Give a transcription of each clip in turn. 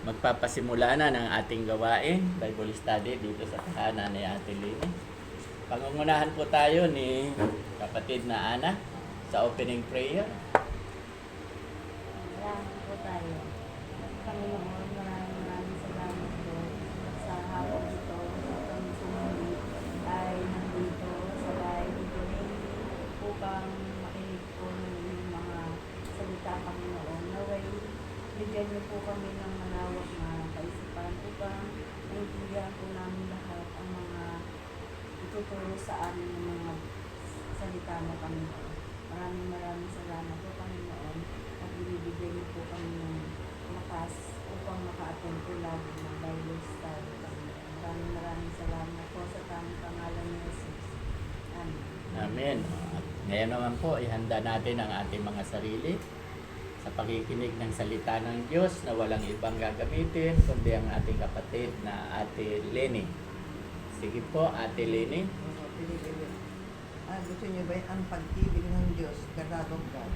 Magpapasimula na ng ating gawain, Bible study dito sa tahanan ni Ate Lini. Pangungunahan po tayo ni kapatid na Ana sa opening prayer. Salamat po tayo. Panginoon, maraming salamat po sa hapon ito. Kami sumuli ay nandito sa bahay ni Johnny upang makinig po ng iyong mga salita, Panginoon. Naway, bigyan niyo po kami ng malawak na kaisipan upang maintindihan po namin lahat ang mga ituturo sa amin ng mga salita mo, Panginoon. Maraming salamat po, Panginoon, at binibigyan niyo po kami ng lakas upang maka-attend po lagi ng Bible study, Panginoon. Maraming salamat po sa tamang pangalan ni Jesus. Amen. Amen. At ngayon naman po, ihanda natin ang ating mga sarili sa pakikinig ng salita ng Diyos na walang ibang gagamitin kundi ang ating kapatid na Ate Leni. Sige po, Ate Leni. Gusto niyo ba ang pag-ibig ng Diyos, karabang God?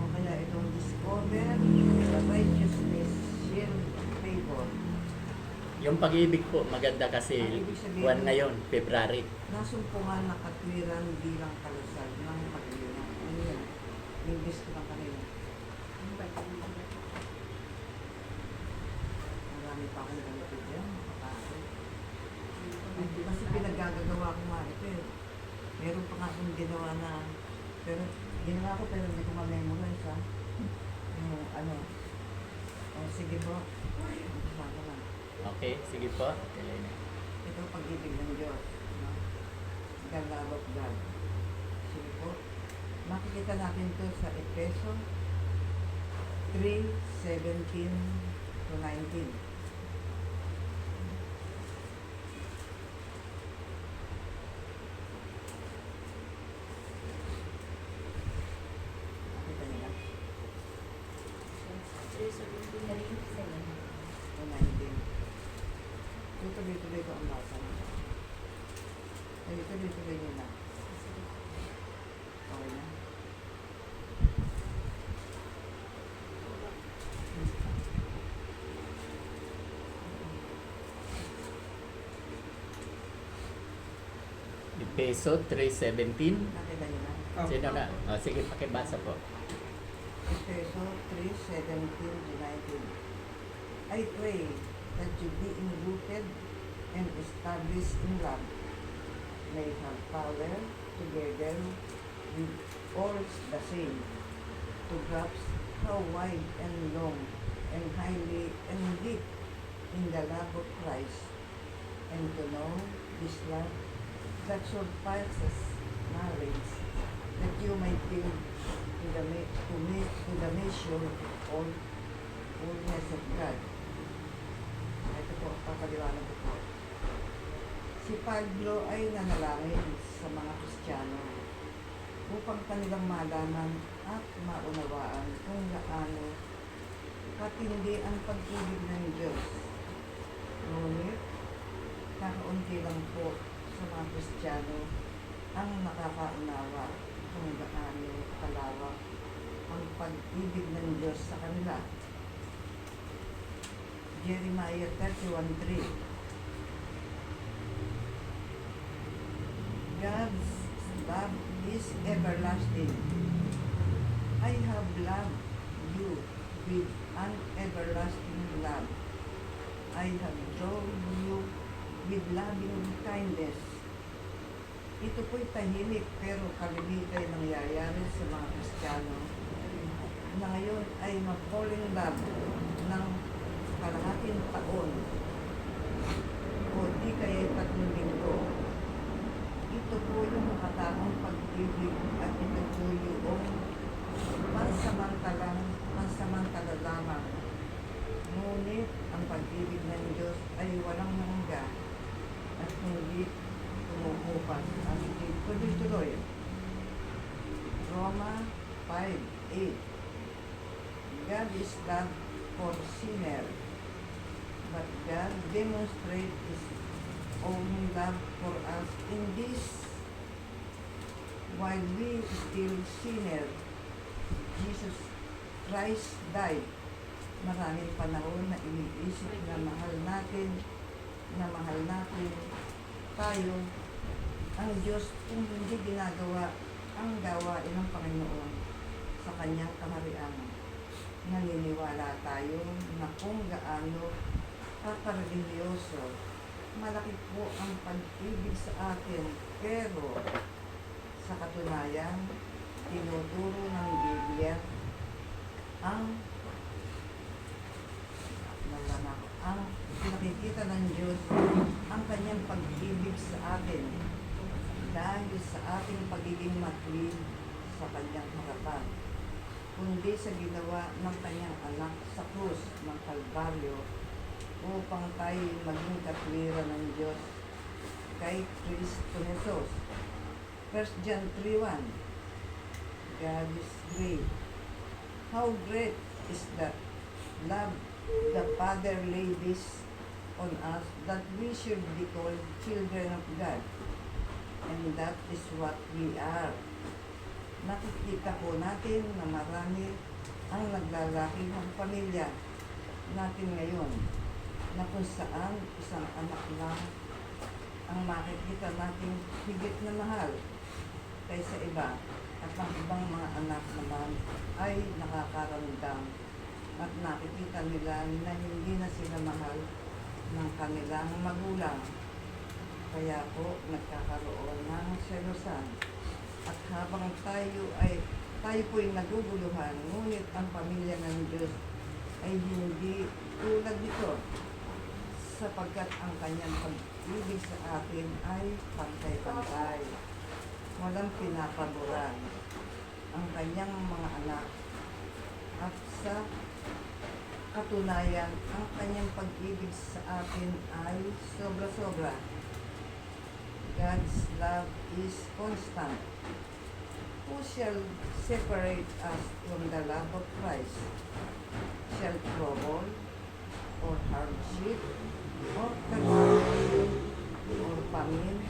O kaya itong discover, the righteousness, shield, favor. Yung pag-ibig po, maganda kasi Ang ibig sabihin- buwan ngayon, February. Nasumpungan na katwiran bilang kalusal ng pag-ibig. Ano yan? English ko lang kanina. Marami pa akong ganito dyan. Makakasal. Kasi pinaggagawa ko nga ito eh. Meron pa nga akong ginawa na, pero ginawa ko pero hindi ko ma-memorize ha. Yung ano, sige po, umpisa ko na. Okay, sige po, Ate Leni. Ito pag-ibig ng Diyos. No? The love of God. Sige po. Makikita natin ito sa Efeso 3:17 to 19. Makita niyo ba? O 19. Tutuloy-tuloy ko ang basa mo. Ay, tuloy-tuloy niyo na. Okay na? Efeso 3:17. Nakita niyo na? Sino na? Oh, sige, pakibasa po. Efeso 3:17 to 19. I pray that you being rooted and established in love may have power together with all the same to grasp how wide and long and highly and deep in the love of Christ, and to know this love that surpasses knowledge, that you might build to the measure of all fullness of God. Ito po, papaliwanag ko po. Si Pablo ay nanalangin sa mga Kristiyano upang kanilang malaman at maunawaan kung gaano katindi ang pag-ibig ng Diyos. Ngunit, kakaunti lang po sa mga Kristiyano ang nakakaunawa kung gaano kalawak ang pag-ibig ng Diyos sa kanila. Jeremiah 31:3. God's love is everlasting. I have loved you with an everlasting love. I have drawn you with loving kindness. Ito po'y tahimik pero kalimitan ay nangyayari sa mga Kristiyano na ngayon ay mag-falling love ng kalahating taon o di kaya 3 linggo. Ito po yung makatamang pag-ibig at ito po yung pansamantala lamang. Ngunit ang pag-ibig ng Diyos ay walang hanggan at hindi tumukupas. Ang tuloy-tuloy. Roma 5:8. God is love for sinner, but God demonstrates His own love for us in this: while we still sinner, Jesus Christ died. Maraming panahon na iniisip na mahal natin tayo, ang Diyos kung hindi ginagawa ang gawain ng Panginoon sa kanyang kaharian. Naniniwala tayo na kung gaano kakareliyoso, malaki po ang pag-ibig sa atin, pero sa katunayan, tinuturo ng Biblia ang nakikita ng Diyos ang kanyang pag-ibig sa atin dahil sa ating pagiging matuwid sa kanyang harapan, kundi sa ginawa ng kanyang anak sa krus ng Kalbaryo upang tayo maging katwiran ng Diyos kay Kristo Jesus. 1 John 3:1. God is great. How great is the love the Father laid this on us, that we should be called children of God. And that is what we are. Nakikita po natin na marami ang naglalaki ng pamilya natin ngayon, na kung saan isang anak lang ang makikita natin higit na mahal kaysa iba, at ang ibang mga anak naman ay nakakaramdam at nakikita nila na hindi na sila mahal ng kanilang magulang. Kaya po nagkakaroon ng selosan. At habang tayo po'y naguguluhan, ngunit ang pamilya ng Diyos ay hindi tulad nito, sapagkat ang kanyang pag-ibig sa atin ay pantay-pantay. Walang pinapaboran ang kanyang mga anak, at sa katunayan, ang kanyang pag-ibig sa atin ay sobra-sobra. God's love is constant. Who shall separate us from the love of Christ? Shall trouble, or hardship, or persecution, or famine,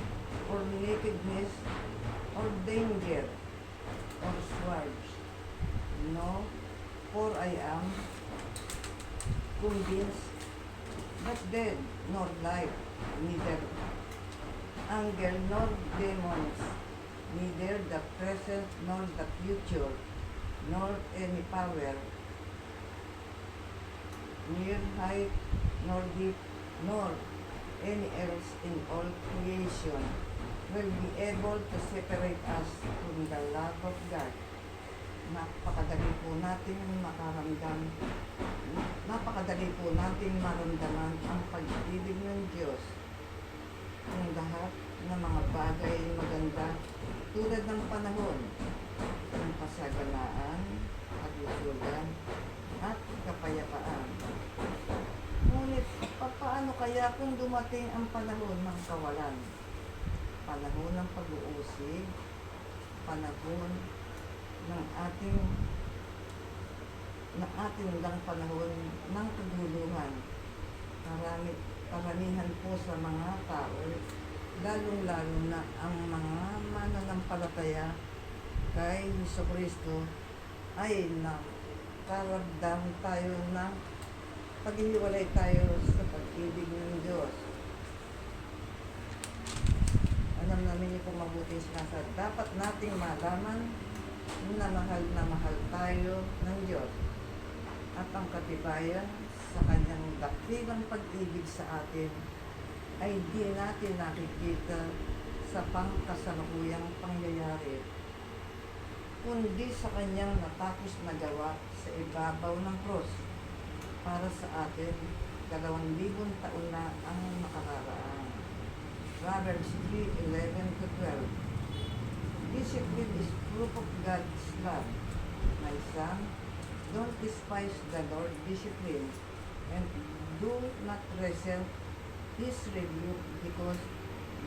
or nakedness, or danger, or swords? No, for I am convinced that death nor life, neither angel nor demons, neither the present nor the future, nor any power, near height nor deep, nor any else in all creation will be able to separate us from the love of God. Napakadali po natin maramdaman ang pag-ibig ng Diyos. Ang lahat ng mga bagay maganda, tulad ng panahon, ng kasaganaan, kagustuhan, at kapayapaan. Ngunit, paano kaya kung dumating ang panahon ng kawalan? Panahon ng pag-uusig, panahon ng ating lang panahon ng kaguluhan. Karamihan po sa mga tao, lalong-lalo na ang mga mananampalataya kay Jesucristo, ay nakaramdam tayo ng paghihiwalay tayo sa pag-ibig ng Diyos. Alam namin niyo kung mabuti sinasabi, dapat nating malaman na mahal tayo ng Diyos, at ang katibayan sa kanyang dakilang pag-ibig sa atin ay di natin nakikita sa pangkasalukuyang pangyayari, kundi sa kanyang natapos na gawa sa ibabaw ng krus para sa atin 2,000 taon na ang nakakaraan. Proverbs 3:11-12. Discipline is proof of God's love. My son, don't despise the Lord's discipline, and do not resent His rebuke, because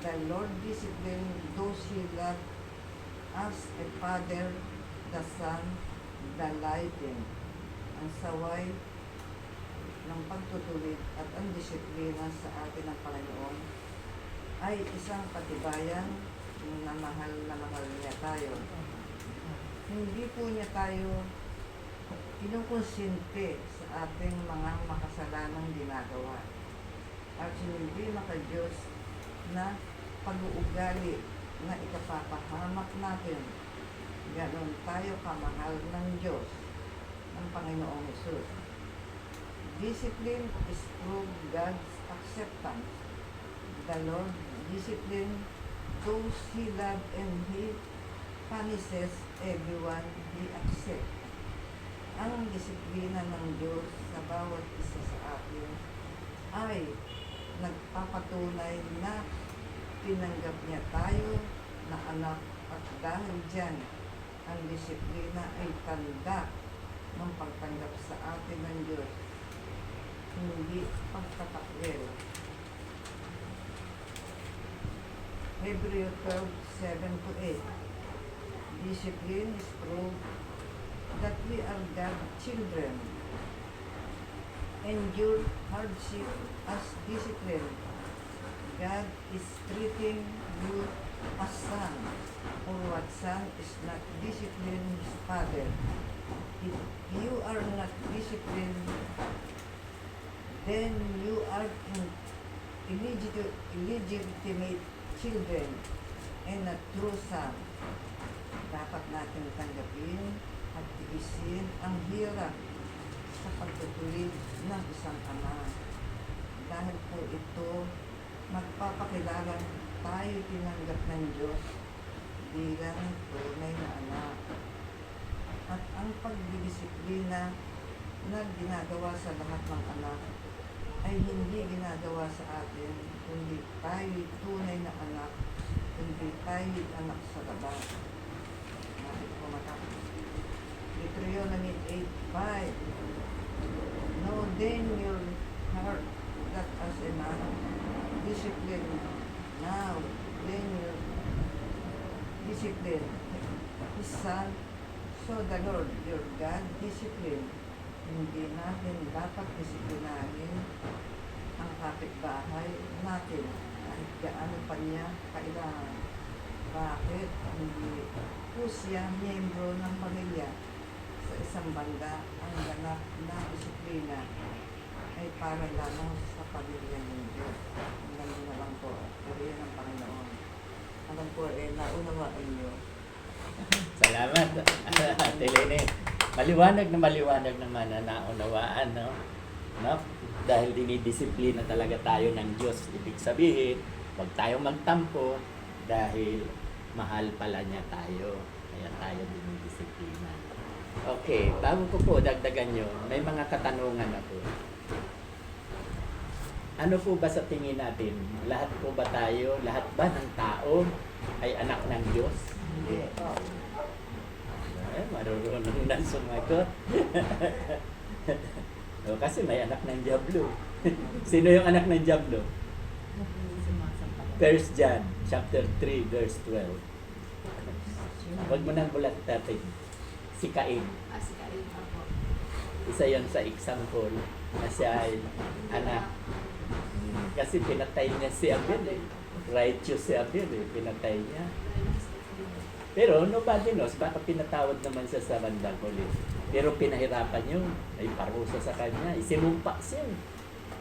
the Lord discipline those He loves, as a father the son delighting. Ang saway ng pagtutuwid at ang disiplina sa atin ng Panginoon ay isang katibayan na mahal niya tayo. Hindi po niya tayo kinukonsinte sa ating mga makasalanang ginagawa at hindi maka-Diyos na pag-uugali na ikapapahamak natin. Ganon tayo kamahal ng Diyos, ng Panginoong Hesus. Discipline is through God's acceptance. The Lord discipline those He loves and He punishes everyone He accepts. Ang disiplina ng Diyos sa bawat isa sa atin ay nagpapatunay na tinanggap niya tayo na anak at dahil dyan, ang disiplina ay tanda ng pagtanggap sa atin ng Diyos, hindi pagtatakwil. Hebrew 12:7-8. Discipline is proof that we are God's children. Endure hardship as discipline. God is treating you as son, or what son is not discipline his father. If you are not disciplined, then you are illegitimate children and not true son. Dapat natin tanggapin at tiisin ang hirap sa pagtutulid ng isang ama. Dahil po ito, magpapakilala tayo tinanggap ng Diyos bilang tunay na anak. At ang pagdidisiplina na ginagawa sa lahat ng anak ay hindi ginagawa sa atin, kundi tayo tunay na anak, kundi tayo anak sa labas. Bakit po matapos? Deuteronomy 8:5. Know then your heart that as a man, discipline now, then your discipline his son, so the Lord your God discipline. Hindi natin dapat disiplinahin ang kapitbahay natin kahit gaano pa niya kailangan. Bakit? Hindi po siya miyembro ng pamilya. Sa isang banda, ang ganap na disiplina ay para lamang sa pamilya ng Diyos. Ang ganun na lang po. Pero yan ang Panginoon. Alam po, naunawaan niyo. Salamat, Ate Lene. Maliwanag naman na naunawaan, no? No? Dahil dinidisiplina talaga tayo ng Diyos. Ibig sabihin, huwag tayong magtampo dahil mahal pala niya tayo. Kaya tayo dinidisiplina. Okay, bago ko po dagdagan nyo, may mga katanungan ako. Ano po ba sa tingin natin? Lahat po ba tayo, lahat ba ng tao ay anak ng Diyos? Hindi. Marunong na sumagot. O, kasi may anak ng Diablo. Sino yung anak ng Diablo? 1 John, chapter 3, verse 12. Huwag mo nang bulat natin. Si Cain. Si Kain ako. Isa yon sa example na siya ay anak. Kasi pinatay niya si Abel. Righteous si Abel. Pinatay niya. Pero nobody knows, baka pinatawad naman siya sa bandang huli. Pero pinahirapan niyo, ay parusa sa kanya, sinumpa siya.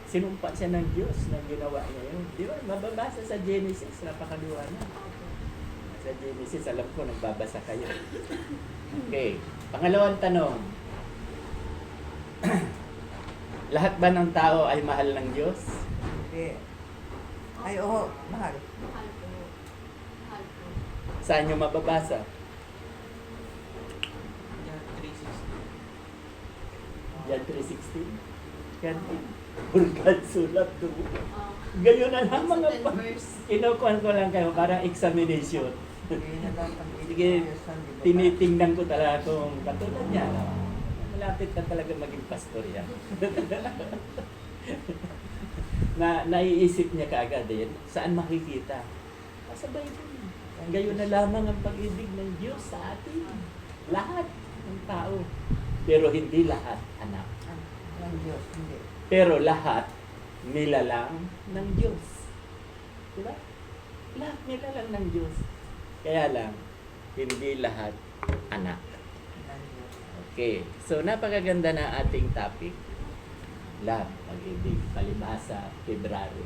Sinumpa siya ng Diyos na ginawa niya yun. Di ba? Mababasa sa Genesis, napakaluwa na. Sa Genesis, alam ko, nagbabasa kayo. Okay, pangalawang tanong. Lahat ba ng tao ay mahal ng Diyos? Hindi. Ay, oo, mahal. Mahal po. Mahal po. Saan nyo mababasa? John 3:16. Kanti. Purgad sulat doon. Gayon na lang mga pa. Kinukuhan ko lang kayo, parang examination. Hindi na lang ang Sige, tinitingnan ko talaga kung katulad niya. No? Malapit na talaga maging pastor yan. Naiisip niya kaagad eh, saan makikita? Sa Bible. Gayon na lamang ang pag-ibig ng Diyos sa atin. Lahat ng tao. Pero hindi lahat anak. Ng Diyos, hindi. Pero lahat nilalang ng Diyos. Diba? Lahat nilalang ng Diyos. Kaya lang, hindi lahat anak. Ng Diyos. Okay. So, napakaganda na ating topic. Love, pag-ibig, palibhasa, February.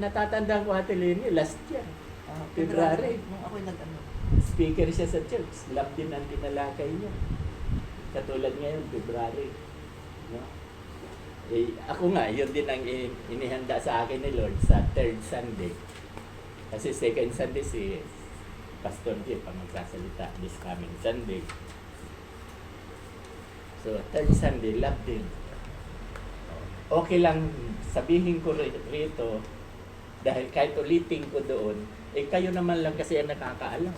Natatandaan ko Ate Leni, last year. February. Nung ako'y nag-ano. Speaker siya sa church. Love din ang tinalakay niya. Katulad ngayon, February. No? Eh, ako nga, yun din ang inihanda sa akin ni Lord sa third Sunday. Kasi second Sunday si Pastor J pa magsasalita this coming Sunday. So, third Sunday, love din. Okay lang sabihin ko rito dahil kahit ulitin ko doon, eh kayo naman lang kasi ang nakakaalam.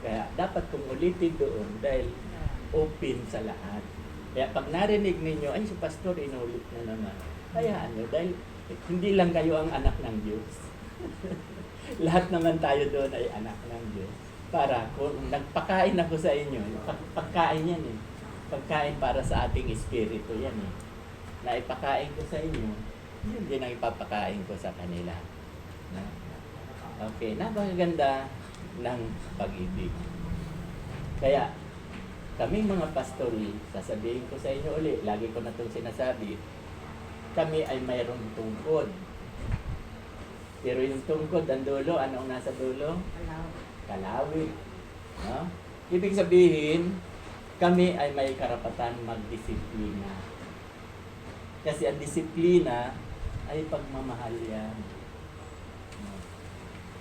Kaya dapat kong ulitin doon dahil open sa lahat. Kaya pag narinig ninyo, ay si Pastor inulit na naman. Hayaan nyo dahil hindi lang kayo ang anak ng Diyos. Lahat naman tayo doon ay anak ng Diyos. Para kung nagpakain ako sa inyo, pagkain yan eh. Pagkain para sa ating espiritu yan eh. Na ipakain ko sa inyo, yun din ang ipapakain ko sa kanila. Na? Okay, napakaganda ng pag-ibig. Kaya, kami mga pastori, sasabihin ko sa inyo uli, lagi ko na itong sinasabi, kami ay mayroong tungkod. Pero yung tungkod, ang dulo, anong nasa dulo? Kalawit. No? Ibig sabihin, kami ay may karapatan magdisiplina. Kasi ang disiplina ay pagmamahal yan.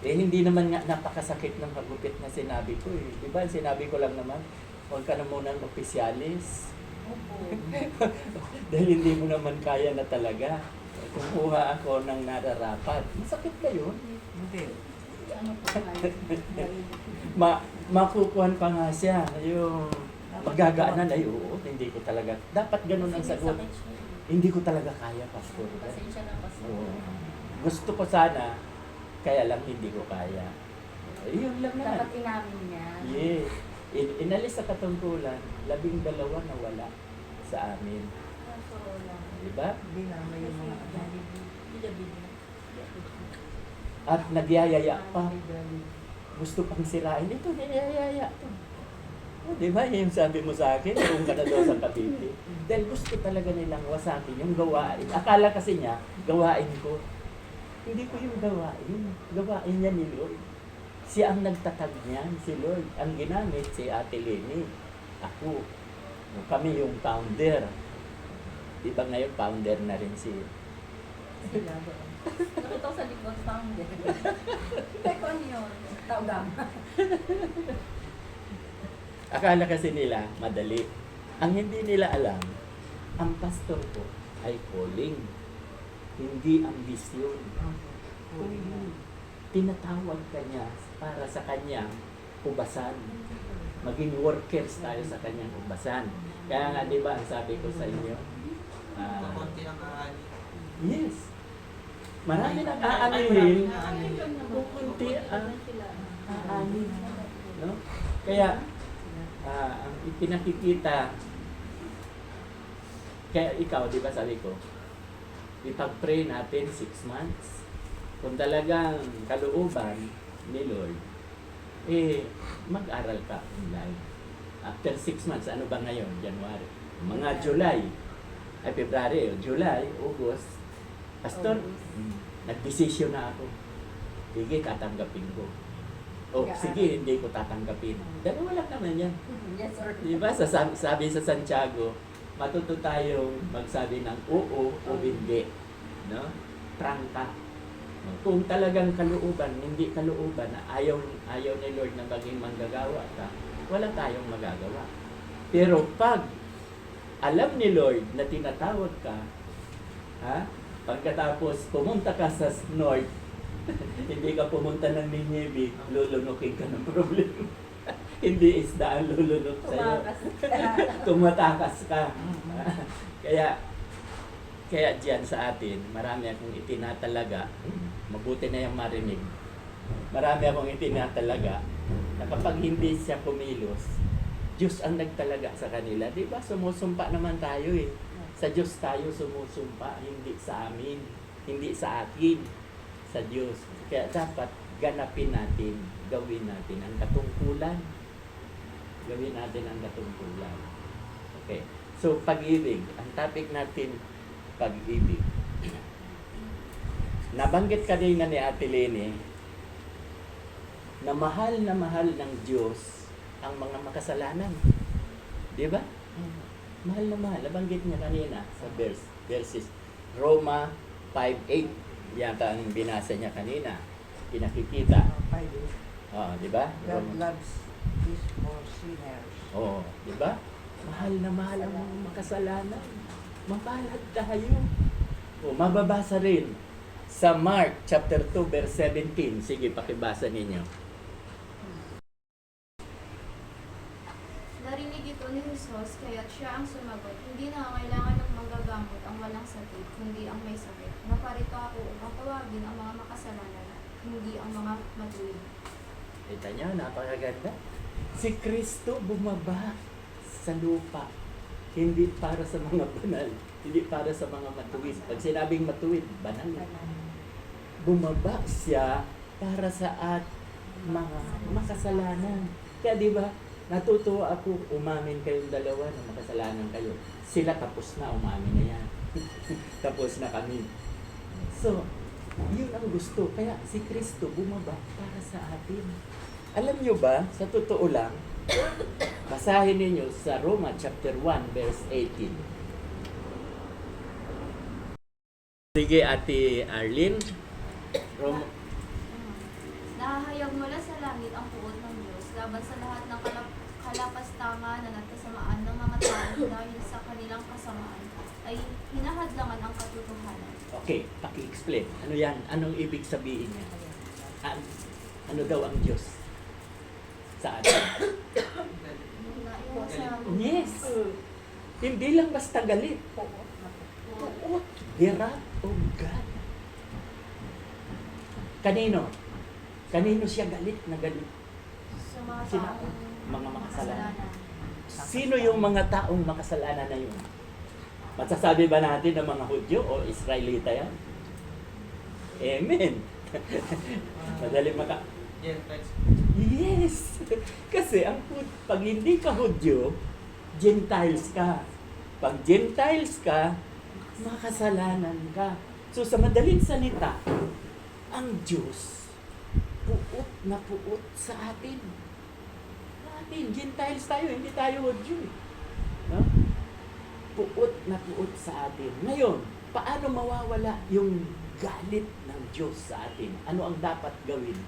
Eh, hindi naman nga napakasakit ng hagupit na sinabi ko eh. Diba, sinabi ko lang naman, huwag ka na munang opisyalis. Dahil hindi mo naman kaya na talaga. Kumuha ako ng nararapat. Masakit ba yun? Hindi. Makukuhan pa nga siya. Yung magagaanan ay oo, hindi ko talaga. Dapat ganun ang sagot. Hindi ko talaga kaya, Pastor. Pasensya na, Pastor. Oo. Gusto ko sana, kaya lang hindi ko kaya. Yun lang naman. Dapat inamin niya. Yes. Inalis sa katungkulan, 12 na wala sa amin. Diba? Hindi na may mga At nagyayaya pa. Gusto pang sirain. Ito, nagyayaya to. Oh, diba? Yung sabi mo sa akin, kung ka na daw sa Cavite. Dahil gusto talaga nilang wasakin yung gawain. Akala kasi niya, gawain ko. Hindi ko yung gawain. Gawain niya ni Lord. Siya ang nagtatag niyan, si Lord. Ang ginamit si Ate Leni. Ako. Kami yung founder. Diba ngayon, founder na rin si... Sila doon. Nakita ko sa likod, founder. Teko ano yun? Taugam. Akala kasi nila, madali. Ang hindi nila alam, ang pastor ko ay calling. Hindi ambisyon. Tinatawag ka niya para sa kanyang ubasan. Maging workers tayo sa kanyang ubasan. Kaya nga, di ba, ang sabi ko sa inyo, Konti ang aani. yes. Marami nang aanihin. Kunti ang aanin. No? Kaya, ang ipinakikita, kaya ikaw, di ba sabi ko, ipag-pray natin 6 months. Kung talagang kalooban ni Lord, eh, mag-aral ka online. After 6 months, ano ba ngayon? January. Mga July, ay February, July, August, Pastor, nag-desisyon na ako. Sige, tatanggapin ko. O, sige, hindi ko tatanggapin. Dalawa lang naman yan. Yes, sir. Diba, sabi sa Santiago, matuto tayong magsabi ng oo o hindi. No? Trangka. Kung talagang kalooban, hindi kalooban, na ayaw ni Lord na maging manggagawa ka, wala tayong magagawa. Pero pag alam ni Lord na tinatawag ka, ha? Pagkatapos pumunta ka sa North, hindi ka pumunta ng Nineveh, lulunukin ka ng problema. Hindi isda ang lulunok sa'yo. Tumatakas ka. Kaya diyan sa atin, marami akong itinatalaga, mabuti na yung marinig. Marami akong itinatalaga na kapag hindi siya kumilos, Diyos ang nagtalaga sa kanila. Di ba? Sumusumpa naman tayo eh. Sa Diyos tayo sumusumpa, hindi sa amin, hindi sa akin, sa Diyos. Kaya dapat ganapin natin, gawin natin ang katungkulan. Gawin natin ang katungkulan. Okay. So, pag-ibig. Ang topic natin, pag-ibig. Nabanggit kanina ni Ate Lene na mahal ng Diyos ang mga makasalanan. Di ba? Mahal na mahal. Nabanggit niya kanina sa verses. Roma 5:8. Yata ang binasa niya kanina. Pinakikita. Di ba? God loves his for sinners. Di ba? Mahal na mahal ang mga makasalanan. Mapalad tayo. Mababasa rin sa Mark chapter 2 verse 17. Sige, pakibasa ninyo. Narinig ito ni Jesus, kaya't siya ang sumagot, hindi na kailangan ng manggagamot ang walang sakit, kundi ang may sakit. Naparito ako upang tawagin ang mga makasalanan, hindi ang mga matuwid. Kita niyo, napakaganda. Si Kristo bumaba sa lupa. Hindi para sa mga banal. Hindi para sa mga matuwid. Pag sinabing matuwid, banal. Bumaba siya para sa mga makasalanan. Kaya di ba, natutuwa ako, umamin kayong dalawa na makasalanan kayo. Sila tapos na, umamin na yan. Tapos na kami. So, yun ang gusto. Kaya si Kristo bumaba para sa atin. Alam nyo ba, sa totoo lang, basahin ninyo sa Roma chapter 1 verse 18. Sige, Ate Arlene. Roma. Nahahayag mula sa langit ang puot ng Diyos laban sa lahat ng kalapastangan at kasamaan ng mga tao dahil sa kanilang kasamaan ay hinahadlangan ang katotohanan. Okay, paki-explain. Ano yan? Anong ibig sabihin niya? Ano daw ang Diyos sa atin? Yung sa Yes! Hindi lang basta galit. Puot, hirap o God. Kanino? Kanino siya galit na galit? sa mga Sino? taong Mga makasalanan. Sino yung mga taong makasalanan na yun? Masasabi ba natin ng mga Hudyo o Israelita yan? Amen. Madali Gentiles. Yes! Kasi pag hindi ka Hudyo, Gentiles ka. Pag Gentiles ka, makasalanan ka. So sa madaling salita, ang Diyos, puot na puot sa atin. Gentiles tayo, hindi tayo Hudyo. No? Puot na puot sa atin. Ngayon, paano mawawala yung galit ng Diyos sa atin? Ano ang dapat gawin?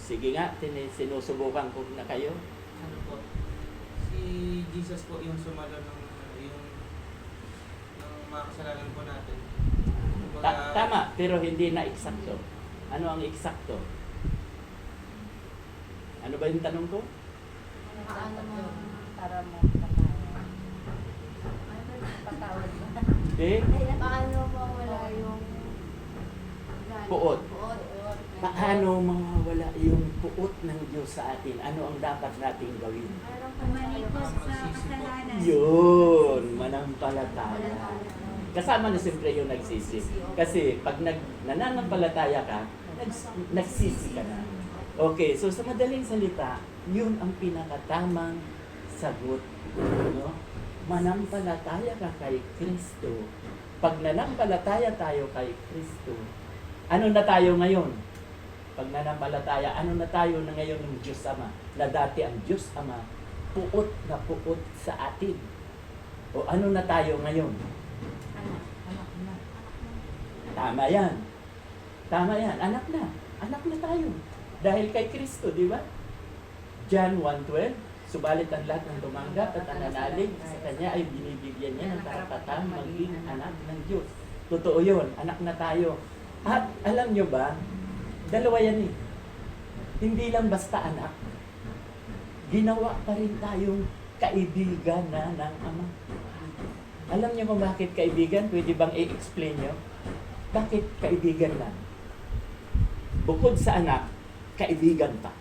Sige nga, sinusubukan ko na kayo. Ano po? Si Jesus po yung sumalo ng mga kasalanan po natin. Tama, pero hindi na eksakto. Ano ang eksakto? Ano ba yung tanong ko? paano mo Para mo patawad mo. Eh, paano mawala yung galit? Puot. Puot. paano mawawala yung puot ng Diyos sa atin? Ano ang dapat nating gawin? Mayroon pa tayo Malikos sa kasalanan. Yun, manampalataya. Kasama na siyempre yung nagsisi. Kasi pag nananampalataya ka, nagsisi ka na. Okay, so sa madaling salita, yun ang pinakatamang sagot. No? Manampalataya ka kay Kristo. Pag nanampalataya tayo kay Kristo, ano na tayo ngayon? Pag nanampalataya, ano na tayo na ngayon ng Diyos Ama? Na dati ang Diyos Ama, puot na puot sa atin. O ano na tayo ngayon? Anak na. Tama yan. Tama yan. Anak na. Anak na tayo. Dahil kay Kristo, di ba? John 1:12, subalit ang lahat ng tumanggap at nananalig sa Kanya ay binibigyan niya ng karapatan maging anak ng Diyos. Totoo yun. Anak na tayo. At alam nyo ba, dalawa yan eh. Hindi lang basta anak. Ginawa pa rin tayong kaibigan na ng Ama. Alam niyo kung bakit kaibigan? Pwede bang i-explain nyo? Bakit kaibigan lang? Bukod sa anak, kaibigan pa.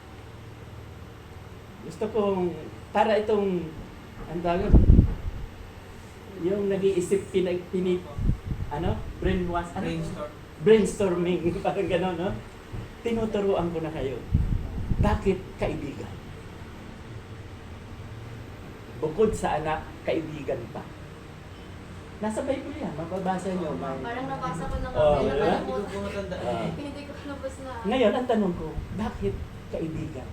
Gusto kong, para itong, ano tawag? Yung nag-iisip, brainwash, brainstorming, parang gano'n, no? Tinuturuan ko na kayo. Bakit kaibigan? Bukod sa anak, kaibigan pa. Nasa Bible yan, mababasa nyo. Parang nabasa ko na nga, Oh, may diba? Hindi ko po nakalimutan. matandaan. Ah. Hindi ko nabas na. Ngayon, ang tanong ko, bakit kaibigan?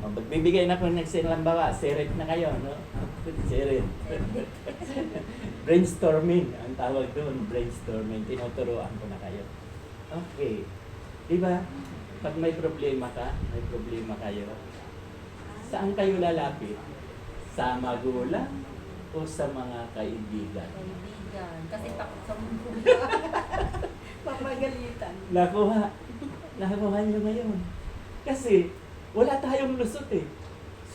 O, magbibigay na ko ng silambawa, sirit na kayo, no? Sirit. Brainstorming, ang tawag doon, brainstorming. Tinuturuan ko na kayo. Okay. Diba? Pag may problema ka, may problema kayo, saan kayo lalapit? Sa magulang o sa mga kaibigan? Kaibigan. Kasi takot sa mundo. Papagalitan. Nakuha. Nakuha nyo ngayon. Kasi, wala tayong lusot eh.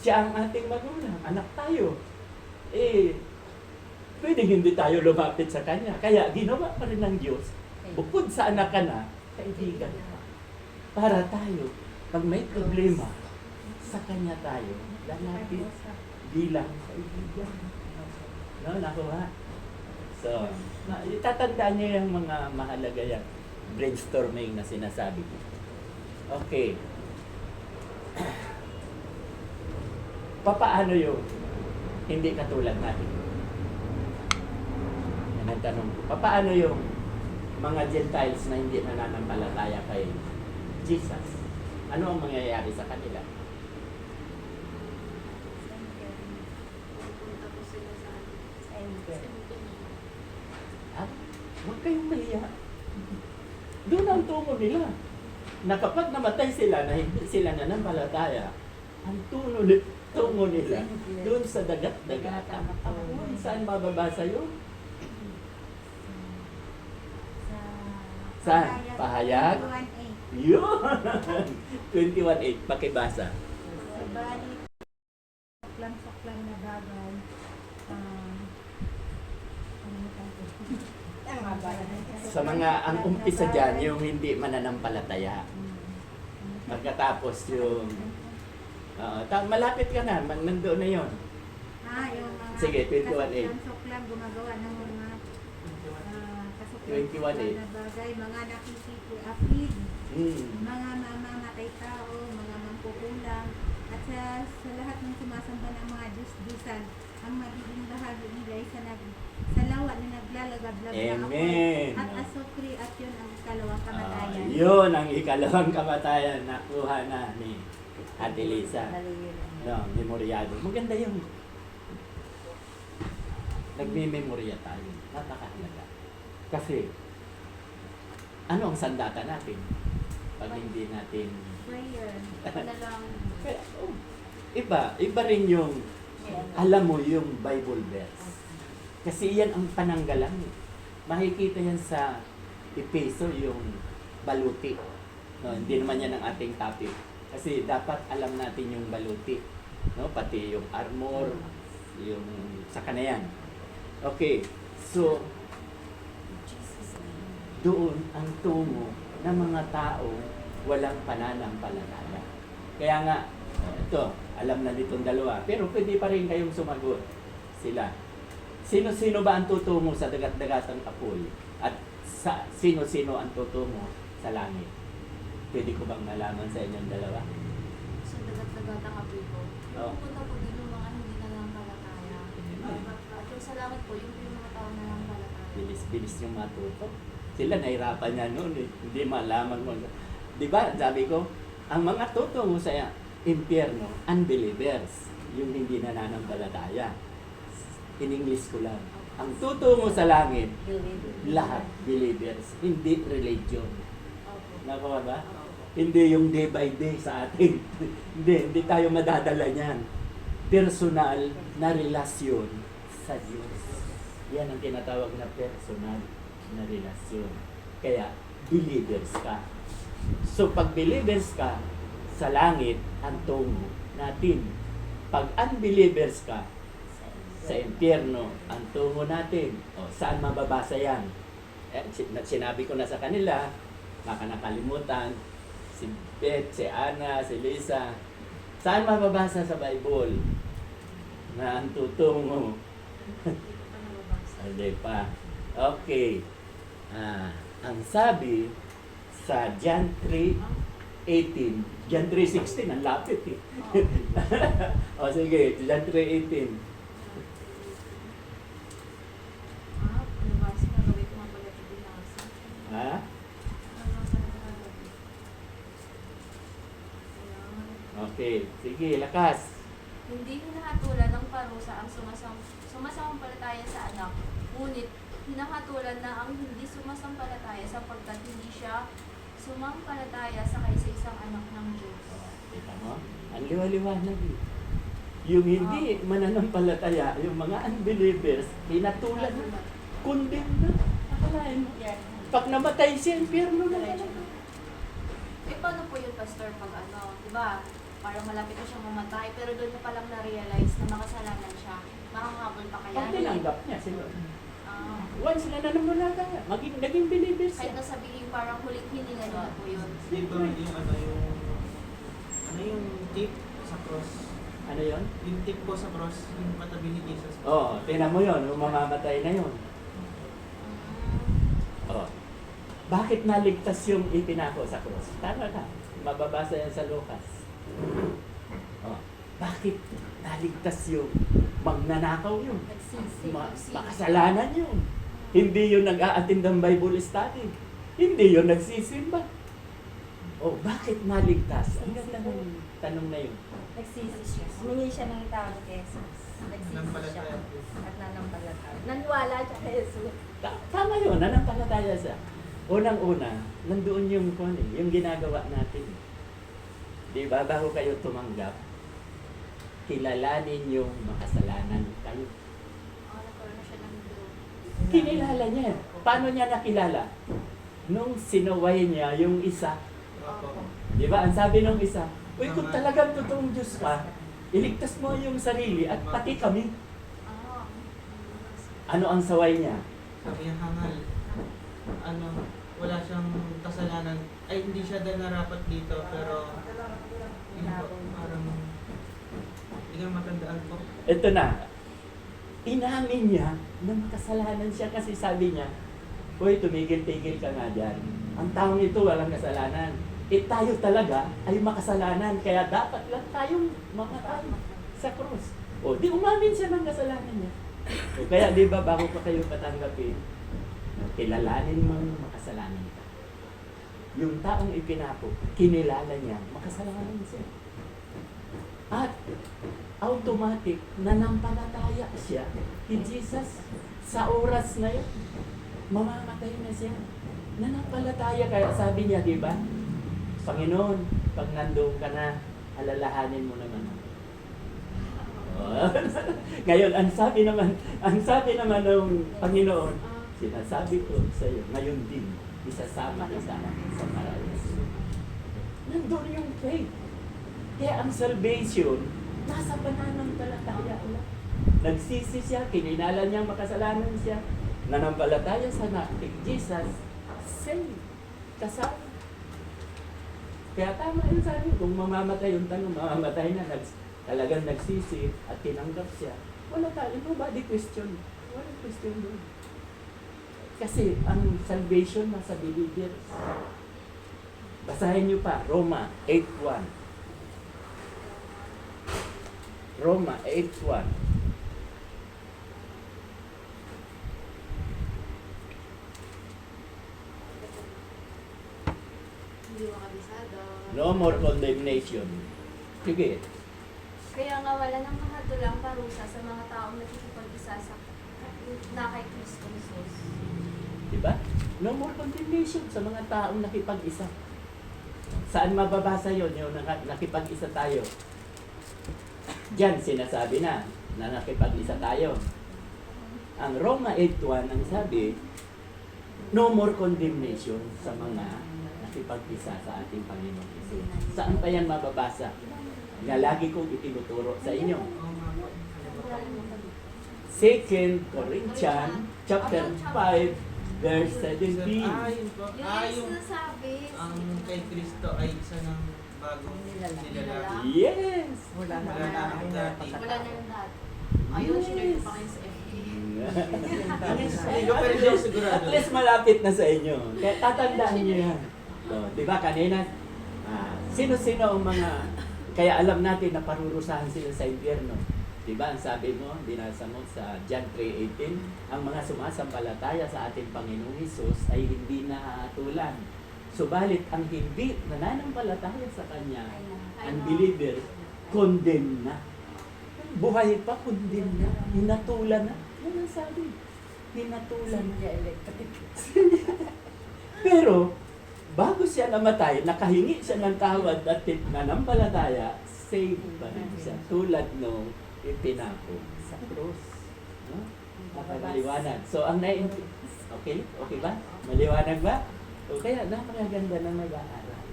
Siya ang ating magulang. Anak tayo. Pwedeng hindi tayo lumapit sa Kanya. Kaya, ginawa pa rin ng Diyos. Bukod sa anak ka na, kaibigan ka. Para tayo, pag may problema, sa Kanya tayo, lalapit bilang kaibigan. No, nakuha. So, itatandaan niyo yung mga mahalaga yan. Brainstorming na sinasabi ko. Okay. Papaano yung hindi katulad natin? Yan ang tanong ko. Papaano yung mga Gentiles na hindi nananampalataya kay Jesus? Ano ang mangyayari sa kanila? Pupunta po sila sa At huwag kayong mahiya. Doon ang tungo nila. Na kapag namatay sila na hindi sila nanampalataya, ang tungo nila doon sa dagat-dagatan. Saan mababasa yun? Saan? Pahayag? 21:8. Yun! 21.8. Pakibasa. Subalit, saklang na bagay, Sa mga, ang umpisa dyan, yung hindi mananampalataya. Pagkatapos yung, malapit ka na, nandoon na yun. yung mga Sige, 21:8. kasuklan gumagawa ng mga kasuklan 21:8. na bagay, mga nakikipag-apid, Hmm. mga mamamatay tao, mga mangkukulang, at sa lahat ng sumasamba ng mga Diyos-Diyosan, ang magiging bahagi nila ay sa lawa na naglalagablab na apoy Amen. at asukri, at yun ang ikalawang kamatayan. Yun ang ikalawang kamatayan na kuha na ni Ate Lisa. No, memoryado. Maganda yung nagme-memorya tayo. Napakahalaga. Kasi, ano ang sandata natin? Pag hindi natin... Prayer. Panalangin. Kaya, iba rin yung, alam mo yung Bible verse. Kasi yan ang pananggalang. Makikita yan sa Epeso, yung baluti. No, hindi naman yan ang ating topic. Kasi dapat alam natin yung baluti. No, pati yung armor, yung saka na yan. Okay, so doon ang tungo ng mga tao walang pananampalataya. Kaya nga, ito, alam na nitong dalawa, pero pwede pa rin kayong sumagot sila. Sino-sino ba ang tutungo sa dagat-dagatang apoy? At sino-sino ang tutungo sa langit? Pwede ko bang malaman sa inyong dalawa? Sa dagat-dagatang apoy po. Oo. Pupunta po din yung mga hindi nananampalataya. At yung sa langit po, yung mga tao na nananampalataya. Bilis-bilis yung matuto. Sila nahirapan niya noon eh. Hindi malaman mo. Di ba, sabi ko, ang mga tutungo sa impyerno, unbelievers, yung hindi nananampalataya. In English ko lang. Ang tutungo sa langit, lahat believers, hindi religion. Opo. Nakuha ba? Opo. Hindi yung day by day sa atin. hindi tayo madadala niyan. Personal na relasyon sa Diyos. Yan ang tinatawag na personal na relasyon. Kaya, believers ka. So, pag believers ka, sa langit, ang tungo natin. Pag unbelievers ka, sa impyerno, ang tungo natin. O, saan mababasa yan? Sinabi ko na sa kanila, baka nakalimutan, si Beth, si Ana, si Lisa. Saan mababasa sa Bible na ang tutungo? Hindi pa. Okay. Ang sabi sa John 3:18, John 3:16, ang lapit eh. O sige, John 3:18. Okay, sige, lakas. Hindi hinahatulan ng parusa ang sumasampalataya sa anak, ngunit hinahatulan na ang hindi sumasampalataya sapagkat hindi siya sumampalataya sa kaisa-isang anak ng Diyos. Kita mo? Ang liwa-liwanag eh. Yung hindi mananampalataya, yung mga unbelievers, hinatulan na, condemn na. Akalain mo. Yan. Pag namatay siya, impyerno na Diretso. naman. Eh, paano po yun, Pastor, pag di ba, parang malapit na siyang mamatay, pero doon niya palang na-realize na makasalanan siya, makakabol pa kaya? Pag tinanggap niya sila. Ah, Once na nanamulata ka, naging believers kahit siya. na sabihin parang huling hininga niya na po yun. Di ba yung tip sa cross? Ano yon? Yung tip po sa cross, yung katabi ni Jesus. Oo, tingnan mo yun, yung mamamatay na yun. Oh. Bakit naligtas yung ipinako sa cross? Tama ka. Mababasa yan sa Lucas. Oh. Bakit naligtas yung magnanakaw yun? Nagsisi. Makasalanan yun. Hindi yun nag-a-attend ng Bible study. Hindi yun nagsisimba. Oh, bakit naligtas? Ang ganda ng tanong na yun. Nagsisi siya. Humingi siya ng tawag kay Jesus. Nagsisi siya. At nanampalataya. Naniwala siya kay Jesus. Tama yun, nanampalataya siya. Unang-una, nandoon yung yung ginagawa natin. Di ba? Bago kayo tumanggap, kilalanin yung makasalanan kayo. Nagkaroon na siya ng loob. Kinilala niya. Paano niya nakilala? Nung sinuway niya yung isa. Opo. Di ba? Ang sabi nung isa, uy, kung talagang totoong Diyos ka, iligtas mo yung sarili at pati kami. Ah. Ano ang saway niya? Sabi niya, hangal. Wala siyang kasalanan. Ay, hindi siya dahil narapat dito, pero yun po, parang hindi nga matandaan po. Ito na. Inamin niya na makasalanan siya kasi sabi niya, uy, tumigil-tigil ka nga dyan. Ang taong ito walang kasalanan. Tayo talaga ay makasalanan, kaya dapat lang tayong mamatay sa krus. O, di umamin siya ng kasalanan niya. O, kaya di ba bago pa kayo patanggapin, kilalanin mo makasalanan ka. Yung taong ipinako, kinilala niya, makasalanan siya. At automatic, nanampalataya siya kay Jesus sa oras na yun. Mamamatay na siya. Nanampalataya, kaya sabi niya, di ba? Panginoon, pag nandoon ka na, alalahanin mo naman ako. Oh. Ngayon, ang sabi naman ng Panginoon, sinasabi ko sa iyo, ngayon din, isasama kita sa paraiso. Nandun yung faith. Kaya ang salvation, nasa pananampalataya lang. Nagsisi siya, kininala niyang makasalanan siya, nanampalataya sa kay Jesus, save, kasama. Kaya tama yun sa akin, kung mamamatay yung tanong, mamamatay na, talagang nagsisi at tinanggap siya. Wala tayo, nobody question. Wala question doon. Kasi ang salvation nasa believers. Basahin niyo pa, Roma 8:1. Roma 8:1. Hindi makabisado. No more condemnation. Sige. Kaya nga wala nang kahatulang parusa sa mga taong nakikipag-isa na kay Kristo Jesus. Diba? No more condemnation sa mga taong nakipag-isa. Saan mababasa yun? Yung nakipag-isa tayo. Diyan sinasabi na nakipag-isa tayo. Ang Roma 8:1 ang sabi, no more condemnation sa mga nakipag-isa sa ating Panginoon Jesus. Saan pa yan mababasa? Na lagi kong itinuturo sa inyo. Oo nga po. 2 Corinthians chapter 5 verse 17. Yun po. Yun yung Yung sinasabi. ang kay Kristo ay isa ng bagong nilalaki. Yes! Wala na Wala na ang dati. Wala na yung lahat. Ayun, sinurge pa kayo sa FB. Pero hindi ako sigurado. At least malapit na sa inyo. Kaya tatandaan niyo yan. So, di ba kanina, sino-sino ang mga, kaya alam natin na parurusahan sila sa impyerno. Di ba ang sabi mo, binasa mo sa John 3:18, ang mga sumasampalataya sa ating Panginoong Hesus ay hindi nahatulan. Subalit ang hindi nananampalataya sa Kanya, Ay, unbeliever, condemn na. Buhay pa, condemn na. Hinatulan na. Yan ang sabi. Hinatulan na. Pero, bago siya namatay, nakahingi siya ng tawad at nanampalataya, saved pa rin siya. Tulad nung ipinako sa cross. No? Napakaliwanag. So, ang okay? Okay ba? Maliwanag ba? O kaya, napakaganda na mag-aaral.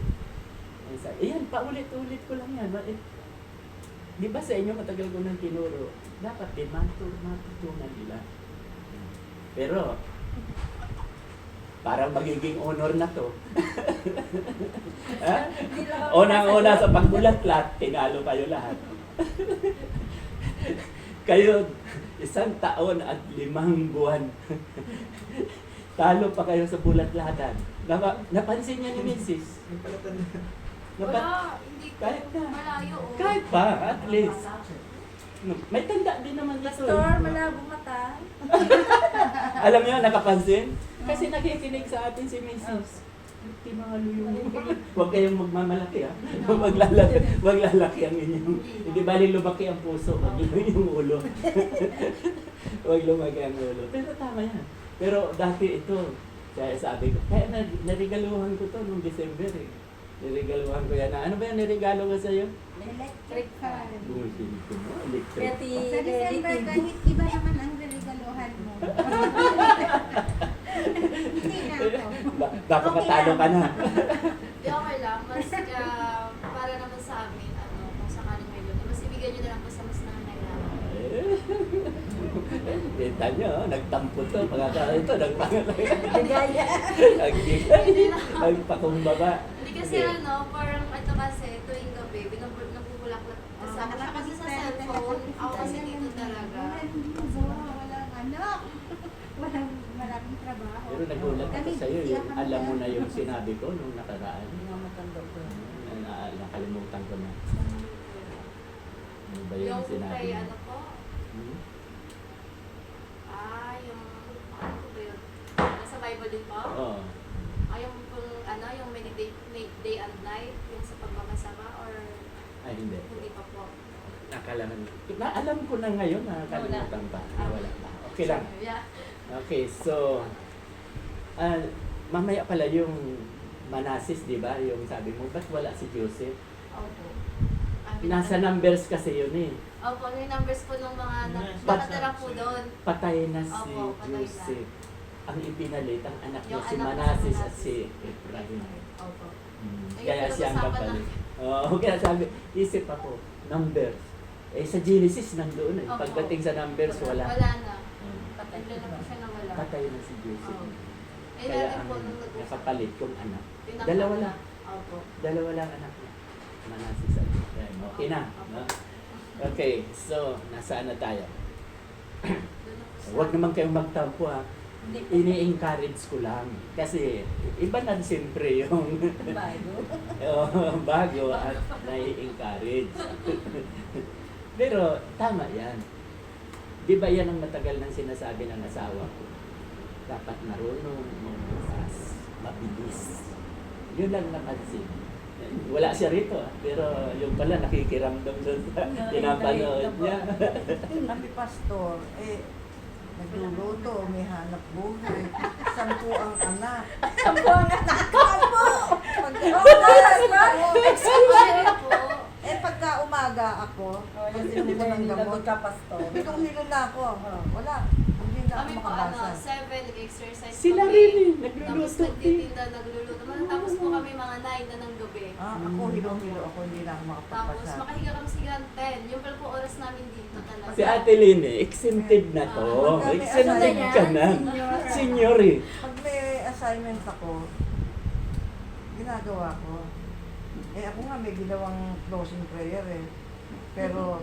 Ayan, paulit-ulit ko lang yan. Di ba sa inyo, matagal ko nang tinuro, dapat din matutunan nila. Pero, parang magiging honor na to. Ha? Unang-una sa pagbulatlat, tinalo kayo lahat. Kayo, 1 taon at 5 buwan. Talo pa kayo sa bulatlatan. Napansin niya ni Mrs. Wala, hindi ko. Kahit na. Malayo. Oh. Kahit pa, at least. May tanda din naman dito. Pastor, malabo mata. Alam niyo, nakapansin? Kasi nakikinig sa atin si Mrs. Timalo yung... Huwag kayong magmamalaki, ha? Huwag lalaki ang inyong... Hindi bali lumaki ang puso, huwag yung ulo. Huwag lumaki ang ulo. Pero tama yan. Pero dati ito, kaya sabi ko, kaya narigaluhan ko to nung December eh. Narigaluhan ko yan. Ano ba yan nirigalo ko sa'yo? Electric fan. Bullshit ko mo, electric. Pati Sa December, kahit iba naman ang regaluhan mo. Hindi na ako. Baka Okay matalo lang. ka na. Di okay lang. Mas, para naman sa amin, kung sakaling may luto, mas ibigay nyo na lang po sa mas nangangailangan. Kita nyo, nagtampo to. Pagkakala ito, nagpangalay. Ligaya. Nagpakumbaba. Hindi kasi parang ito kasi tuwing gabi, nabubulaklak kasi ako siya kasi sa cellphone. Ako kasi dito talaga. Walang anak. Walang maraming trabaho. Pero nagulat ako Kami, sa'yo. siya Yung, kami alam mo na- na yung sinabi ko nung nakaraan. ko. Nakalimutan ko na. Ano ba yung Yung sinabi kay mo? ano po, Hmm? yung, ano po ba yun? Nasa Bible din po? Oo. Yung yung meditate day and night, yung sa pagbabasa ba, or Ay, hindi. hindi pa po? Nakalaman. Alam ko na ngayon, nakakalimutan pa. Wala pa. Okay lang. Yeah. Okay, so, mamaya pala yung Manasis, di ba? Yung sabi mo, ba't wala si Joseph? Opo. Nasa numbers kasi yun eh. Opo, yung numbers po nung mga nakatira po doon. Patay na si Opo, patay na. Joseph. Ang ipinalit, ang anak niya Yung si anak ni Manasis at Manasis. si Ephraim. Opo. Ayun, Kaya siya ang pinag-usapan kapalit. Oo, kaya sabi, isip ako, numbers. Eh sa Genesis nandoon eh. Opo. Pagdating sa numbers, wala. Wala na. Patay Bigla na po siya nawala. Patay na si Joseph. Oo. Eh, Kaya dati ang po nung nag-usap. nakapalit kong anak. Tinakpan Dalawa na. lang. Opo. Dalawa lang anak niya. Manasis at Ephraim. Okay na. No? Okay, so, nasaan na tayo? Doon na po siya. Huwag naman kayong magtampo ha. Ini-encourage ko lang. Kasi, iba na siyempre yung Bago. bago at nai-encourage. Pero, tama yan. Di ba yan ang matagal nang sinasabi ng asawa ko? Dapat marunong, mabusas, mabilis. Yun lang napansin. Wala siya rito, pero yung pala nakikiramdam doon sa pinapanood niya. Kami pastor, nagluluto, may hanap buhay. 10 ang anak. Sampo ang anak. Actually po, Pagka umaga ako, pag-inom ko ng gamot, pastor. hilong-hilo na ako. Wala. Hindi na ako kami po makabasa. 7, nag-exercise Sila kami. rin eh, Tapos nagluluto. nagtitinda, nagluluto. Tapos po kami mga 9 na ng gabi. Ako hilong-hilo ako, hindi na ako Tapos makapagpasa. makahiga kami sa 10. Yung pala po oras namin dito talaga. Si Ate Lynn eh, exempted na to. Exempted ka na. Senior eh. Pag may assignment ako, ginagawa ko. Ako nga may ginawang closing prayer eh. Pero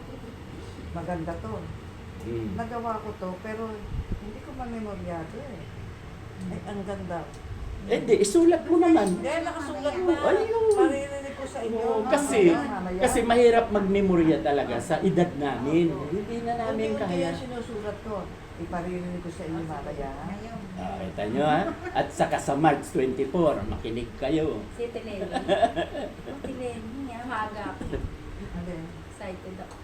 maganda to. Nagawa ko to, pero hindi ko ma-memoryado eh. Ang ganda. Hindi, isulat mo naman. Dahil nakasulat Oo, na. ayun. Maririnig ko sa inyo. Oo, Mamaya. kasi mahirap magmemorya talaga sa edad namin. Hindi na namin Unti-unti kaya. yan sinusulat ko. Iparirinig ko sa inyo mamaya. ha? Ngayon. Kita nyo ha? At saka sa March 24, makinig kayo. Si Tileni. Tileni, Maga. Ano yun? Excited ako.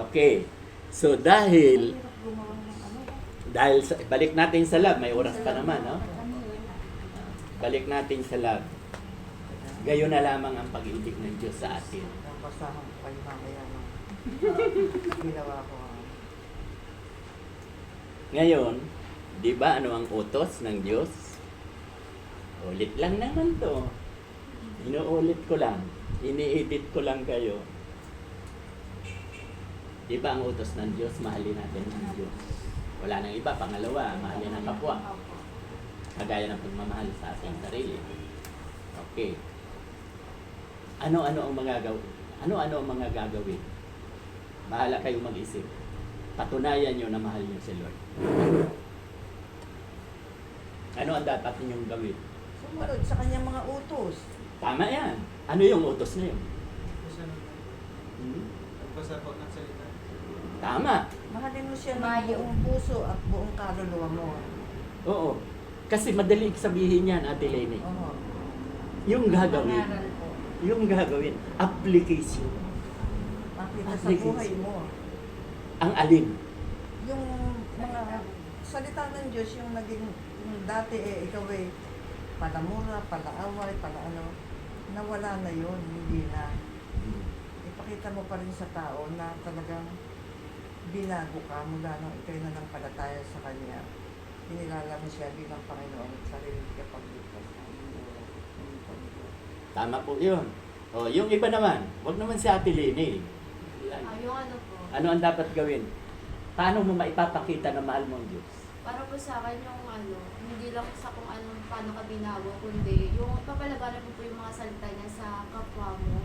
Okay. So dahil gumawa ng ano. balik natin sa lab, may oras pa naman, no? Ano yun? Balik natin sa lab. Gayon na lamang ang pag-ibig ng Diyos sa atin. Basahan ko kayo mamaya. Ginawa ko. Ngayon, di ba ano ang utos ng Diyos? Ulit lang naman to. Inuulit ko lang. Ini-edit ko lang kayo. Di ba ang utos ng Diyos, mahalin natin ang Diyos. Wala nang iba. Pangalawa, mahalin ang kapwa. Opo. Kagaya ng pagmamahal sa ating sarili. Okay. Ano-ano ang mga gagawin? Ano-ano ang mga gagawin? Bahala kayong mag-isip. Patunayan nyo na mahal nyo si Lord. Ano ang dapat ninyong gawin? Sumunod sa kanyang mga utos. Tama yan. Ano yung utos na yun? Basta ng Hmm? pagbasa po ng salita. Tama. Mahalin mo siya ng Mayo. buong puso at buong kaluluwa mo. Oo. Kasi madali sabihin yan, Ate Lenny. Oo. Yung gagawin. Pangaral po. Yung gagawin. Application. Makita sa Application. buhay mo. Ang alin. Yung mga salita ng Diyos, yung naging yung dati ikaw palamura, palaaway, palaano, nawala na yun, hindi na. Ipakita mo pa rin sa tao na talagang binago ka mula nung ikay na ng palataya sa Kanya. Kinilala mo siya bilang Panginoon at sarili ka pagligtas ng buhay. Tama po yun. O, yung iba naman, wag naman si Ate Lenny. Yung ano po. Ano ang dapat gawin? Paano mo maipapakita na mahal mo ang Diyos? Para po sa akin yung ano, hindi lang sa kung anong paano ka binago, kundi yung papalabanan mo po yung mga salita niya sa kapwa mo.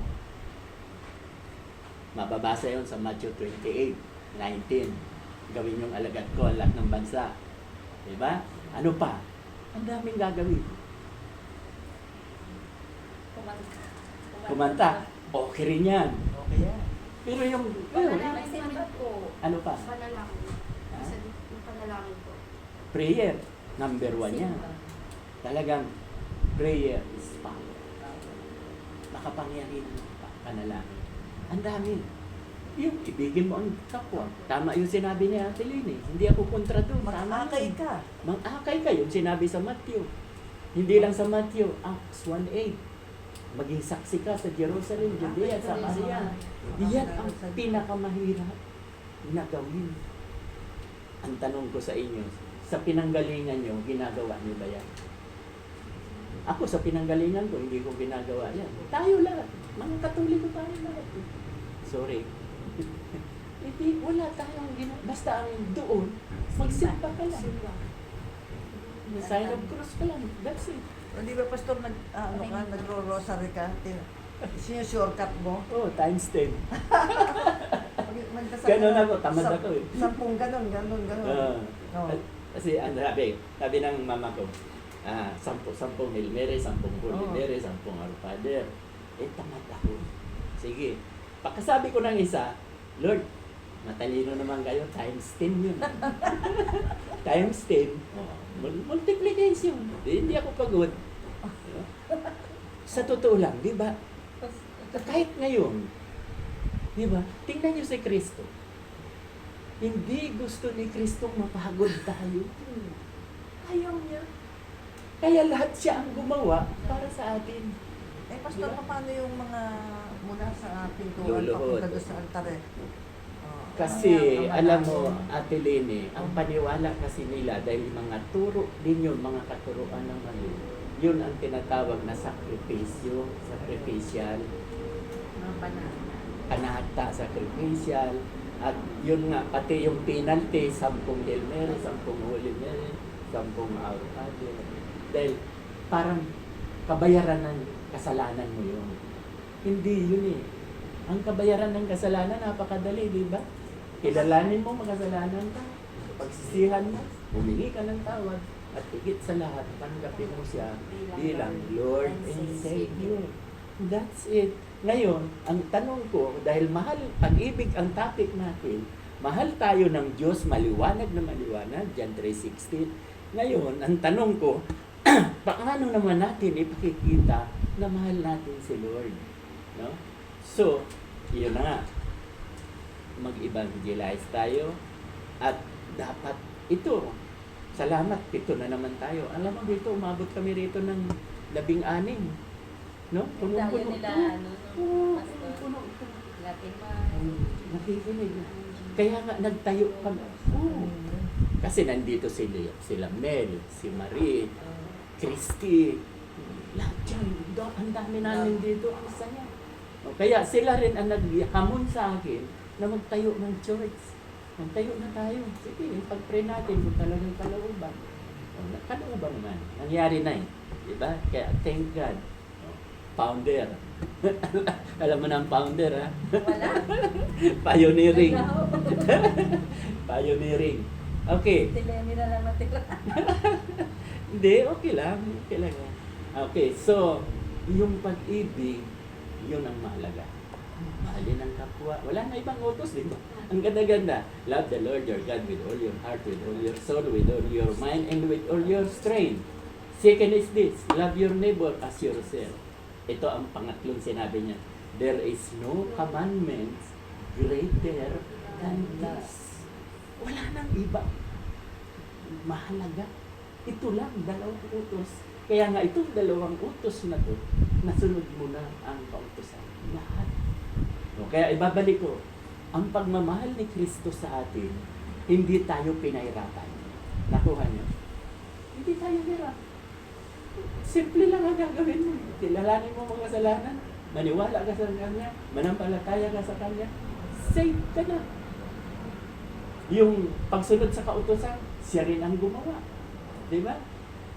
Mababasa yon sa Matthew 28:19. Gawin yung alagad ko ang lahat ng bansa. Diba? Ano pa? Ang daming gagawin. Kumanta. Okay rin yan. Okay yan. Pero yung... Panalangin naman po. Ano pa? Panalangin. Ha? Isa din yung panalangin po. Prayer. Number 1 yan. Talagang prayer is power. Makapangyarihan ng panalangin. Ang dami. Yung ibigin mo ang kapwa. Tama yung sinabi niya Ate Lini. Hindi ako kontra doon. Tama Mag-akay yun. ka. Mang-akay ka yung sinabi sa Matthew. Hindi lang sa Matthew. Acts 1:8. Maging saksi ka sa Jerusalem, Judea, Samaria. Yan ang pinakamahirap na gawin. Ang tanong ko sa inyo, sa pinanggalingan nyo, ginagawa nyo ba yan? Ako sa pinanggalingan ko, hindi ko ginagawa yan. Tayo lahat. Mga Katoliko tayo lahat. Sorry. Hindi, wala tayong ginagawa. Basta ang doon, magsimpa ka lang. Sign of cross ka lang. That's it. O di ba, Pastor, nagro-rosary ka? Sinushorecut mo? Oh, times 10. Magdasal Ganon ka ako, tamad sa- ako eh. 10 ganon. Oo. Kasi sabi ng mama ko, 10 Hail Mary, 10 Holy Oo. Mary, 10 Our Father. Tamad ako. Sige. Pagkasabi ko ng isa, Lord, matalino naman kayo, times 10 yun. Times 10. Multiplication. Hindi ako pagod. Sa totoo lang, di ba? Kahit ngayon, di ba? Tingnan niyo si Kristo. Hindi gusto ni Kristo mapagod tayo. Ayaw niya. Kaya lahat siya ang gumawa para sa atin. Pastor, Diba? paano yung mga mula sa pintuan Luluhod. papunta doon sa altare? Kasi, Ang alam malayo. mo, Ate Lene, ang paniwala kasi nila dahil mga turo din yun, mga katuruan ng ano, yun ang tinatawag na sakripisyo, sacrificial, Mga banana. panata, sacrificial, at yun nga, pati yung penalty, 10 Hail Mary, 10 Holy Mary, 10 Our Father. Dahil parang kabayaran ng kasalanan mo yun. Hindi yun eh. Ang kabayaran ng kasalanan, napakadali, di ba? Kilalanin mo makasalanan ka, pagsisihan mo, humingi ka ng tawad, at higit sa lahat, tanggapin mo siya bilang Lord and Savior. That's it. Ngayon, ang tanong ko, dahil mahal, pag-ibig ang topic natin, Mahal tayo ng Diyos, maliwanag na maliwanag, John 3:16. Ngayon, ang tanong ko, paano naman natin ipakikita na mahal natin si Lord? No? So, yun na nga. Mag-evangelize tayo at dapat ito. Salamat, 7 na naman tayo. Alam mo dito, umabot kami rito ng 16. No? Tayo Punong-puno nila, to. ano, Oo, pastor. punong-puno to. Latin man. Nakikinig. Kaya nga nagtayo kami. Oo. Kasi nandito sila Mel, si Marie, Christy, lahat yan. Ang dami namin dito. Ang saya. O, kaya sila rin ang naghamon sa akin na magtayo ng church. Magtayo na tayo. Sige, pag-pray natin kung talagang kalooban. O, kalooban naman. Nangyari na eh. Diba? Kaya thank God. O, founder. Alam mo na ang founder, ha? Wala. Pioneering. Wala. Pioneering. Okay. Si Lenny na lang natira. Hindi, okay lang. Okay lang. Okay, so, yung pag-ibig, yun ang mahalaga. Mahalin ang kapwa. Wala na ibang utos, di ba? Ang ganda-ganda. Love the Lord your God with all your heart, with all your soul, with all your mind, and with all your strength. Second is this, love your neighbor as yourself. Ito ang pangatlong sinabi niya. There is no commandments greater than this. Wala nang iba. Mahalaga. Ito lang, 2 utos. Kaya nga itong 2 utos na to, nasunod mo na ang kautosan. Lahat. O, kaya ibabalik ko, ang pagmamahal ni Kristo sa atin, hindi tayo pinahirapan. Nakuha niyo? Hindi tayo hirap. Simple lang ang gagawin mo. Kilalanin mo mga kasalanan, maniwala ka sa Kanya, manampalataya ka sa Kanya, safe ka na. Yung pagsunod sa kautosan, siya rin ang gumawa. Di ba?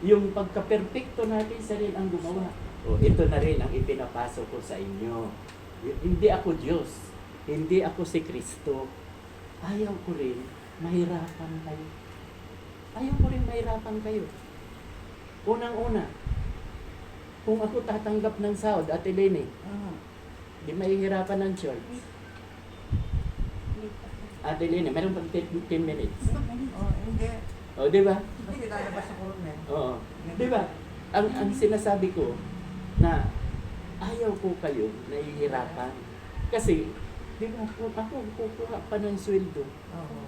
Yung pagka-perfecto natin, siya rin ang gumawa. O, ito na rin ang ipinapasok ko sa inyo. Hindi ako Diyos. Hindi ako si Kristo. Ayaw ko rin mahirapan kayo. Ayaw ko rin mahirapan kayo. Unang-una, kung ako tatanggap ng sahod, Ate Lene, di mahihirapan ng church. Ate Lene, meron pang 15 minutes. Oh, hindi. O, di ba? Kasi lalabas ako rin eh. Oo. Di ba? Ang sinasabi ko na ayaw ko kayo nahihirapan. Kasi, di ba, kung ako kukuha pa ng sweldo, Oo.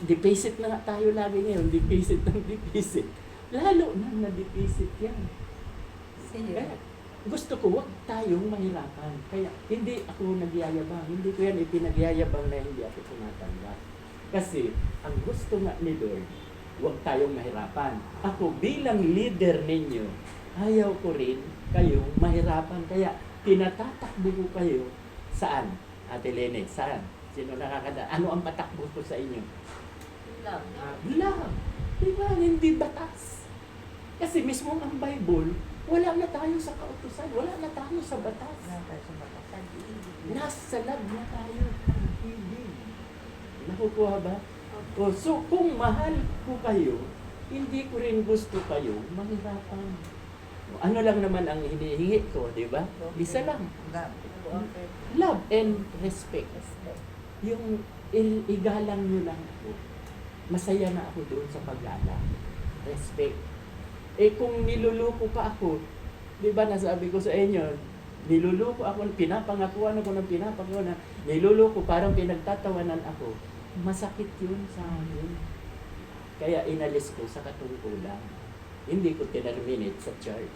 deficit na nga tayo lagi ngayon, deficit ng deficit. Lalo na na-deficit yan. Kaya, gusto ko, wag tayong mahirapan. Kaya, hindi ako nagyayabang. Hindi ko yan ipinagyayabang na hindi ako tumatanggap. Kasi, ang gusto nga ni Lord, wag tayong mahirapan. Ako, bilang leader ninyo, ayaw ko rin kayong mahirapan. Kaya, tinatatakbo ko kayo. Saan? Ate Lene, saan? Sino nakakada? Ano ang patakbo ko sa inyo? Love. Love. Diba? Hindi batas. Kasi mismo ang Bible, wala na tayo sa kautusan, wala na tayo sa batas. Wala tayo sa batas. Nasa love na tayo. Pag-ibig. Nakukuha ba? O, so, kung mahal ko kayo, hindi ko rin gusto kayo mahirapan. O, ano lang naman ang hinihingi ko, di ba? Isa lang. Love and respect. Yung igalang nyo lang ako. Masaya na ako doon sa pag-galang. Respect. Eh kung niluluko pa ako, di ba nasabi ko sa inyo, niluluko ako, pinapangakuan ako ng pinapangakuan, niluluko, parang pinagtatawanan ako. Masakit yun sa akin. Kaya inalis ko sa katungkulan. Hindi ko terminate sa church.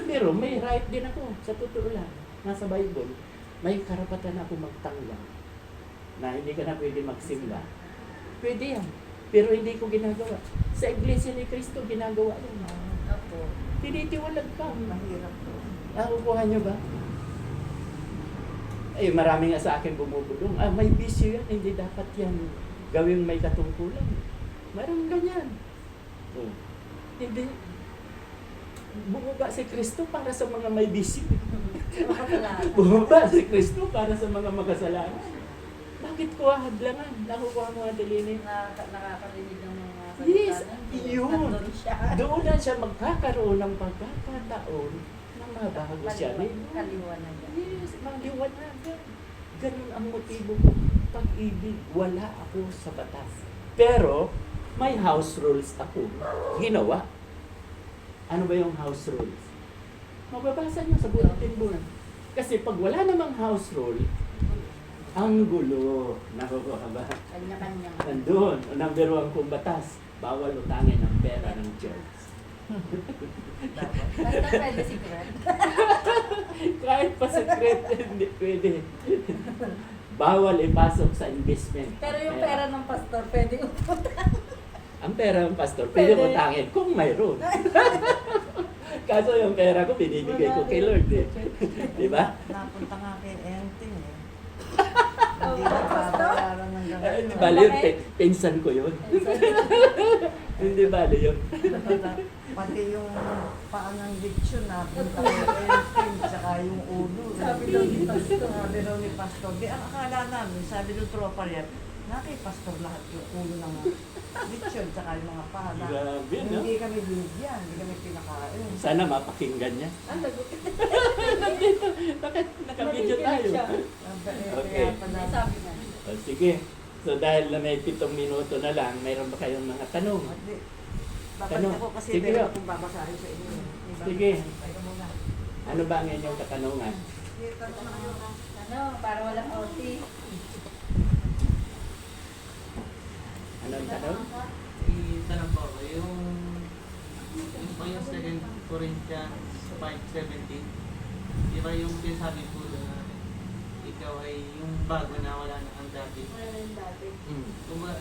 Pero may right din ako, sa totoo lang. Nasa Bible, may karapatan ako magtanggap na hindi ka na pwede magsimba. Pwede yan. Pero hindi ko ginagawa. Sa Iglesia ni Cristo, ginagawa yan. Ako. Tinitiwalag ka. Mahirap to. Nakukuha nyo ba? Eh, marami nga sa akin bumubulong. May bisyo yan. Hindi dapat yan gawing may katungkulan. Marang ganyan. Oh. Hindi. Bumaba si Kristo para sa mga may bisyo. Makasalanan. Bumaba si Kristo para sa mga makasalanan. Bakit ko hadlangan? Nakukuha mo ang dilinin. Nakakarinig ng mga Yes, salita ng Diyos. yun. Nandun siya. Doon na siya magkakaroon ng pagkakataon na mabago siya. Kaliwanagan. Yes, maliwanagan. Ganun ang motibo ko. pag-ibig, wala ako sa batas. Pero, may house rules ako ginawa. Ano ba yung house rules? Mababasa nyo sa bulletin board. Kasi pag wala namang house rule, ang gulo. Nakukuha ba? Kanya-kanya. Nandun, number 1 kong batas, bawal utangin ng pera ng church. Basta pwede secret. Kahit pa secret, hindi pwede. Bawal ipasok sa investment. Pero yung pera ng pastor, pwede utang. Ang pera ng pastor, pwede Pwede. utangin kung mayroon. Kaso yung pera ko, binibigay ko kay Lord eh. Di ba? Napunta nga kay Enting eh. Hindi na babayaran ng Hindi gano'n. bali yun, pinsan ko yun. Hindi bali yun. Pati yung paa ng diksyon napunta kay Enting, tsaka yung ulo. Sabi daw ni Pastor. Sabi daw ni Pastor. Di, ang akala namin, sabi ng tropa riyan, na kay Pastor lahat yung ulo ng diksyon, tsaka yung mga paa. Grabe, no? Hindi kami binigyan, hindi kami pinakain. Sana mapakinggan niya. Ang lagot. Nandito, naka-video tayo. Okay. May sabi na. O, sige. So dahil na may 7 minuto na lang, mayroon ba kayong mga tanong? Babalik ako kasi Sige, meron oh. kong babasahin sa inyo. Sige. Tayo muna. Ano ba ang inyong katanungan? Sige, tanong na yun. Ano, para walang OT. Ano ang tanong? Itanong po ako, yung po yung 2 Corinthians 5:17, di ba yung sinasabi po doon na ikaw ay yung bago na wala na ang dati. Wala rin dati. Hmm. Kung ba,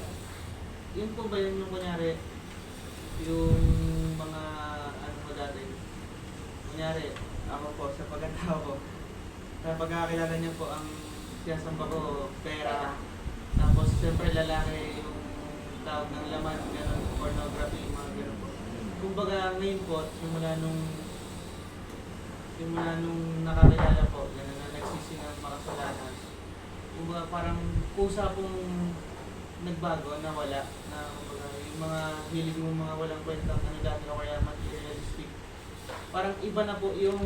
yun po ba yun yung kunyari, yung mga ano mo dati, kunyari, ako po sa pagkatao ko, sa pagkakakilala niyo po ang siyasamba ko, pera, tapos siyempre lalaki yung tawag ng laman, gano'n, pornography, mga gano'n po. Kumbaga ngayon po, simula nung nakakilala po, gano'n na nagsisi ng makasalanan, kumbaga parang kusa pong nagbago na wala, na kumbaga yung mga hilig mo mga walang kwentang ano dati o kaya materialistic, parang iba na po yung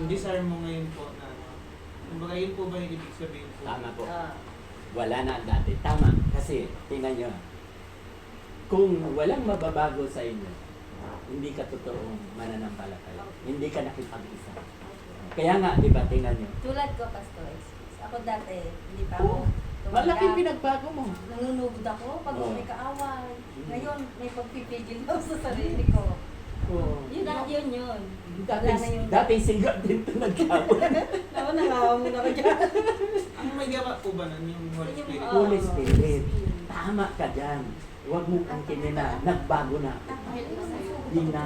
desire mo ngayon po na ano. Kumbaga yun po ba yung ibig sabihin po? Tama po. Ah. Wala na dati. Tama. Kasi, tingnan nyo. Kung walang mababago sa inyo, hindi ka totoong mananampalataya. Hindi ka nakipag-isa. Kaya nga, di ba, tingnan nyo. Tulad ko, Pastor. Ako dati, hindi pa ako. Malaking pinagbago mo. Nanunugod ako pag Oo. may kaaway. Ngayon, may pagpipigil ako sa sarili ko. Oo. Yun. Dati, Wala na yung- dati siga din ito nagkapon. Ako, nangahamon ako dyan. Ang may gawa po ba nun yung Holy Yung- Spirit? Holy Spirit. Tama ka dyan. Huwag mo kang kinina. Nagbago na ako. Di na.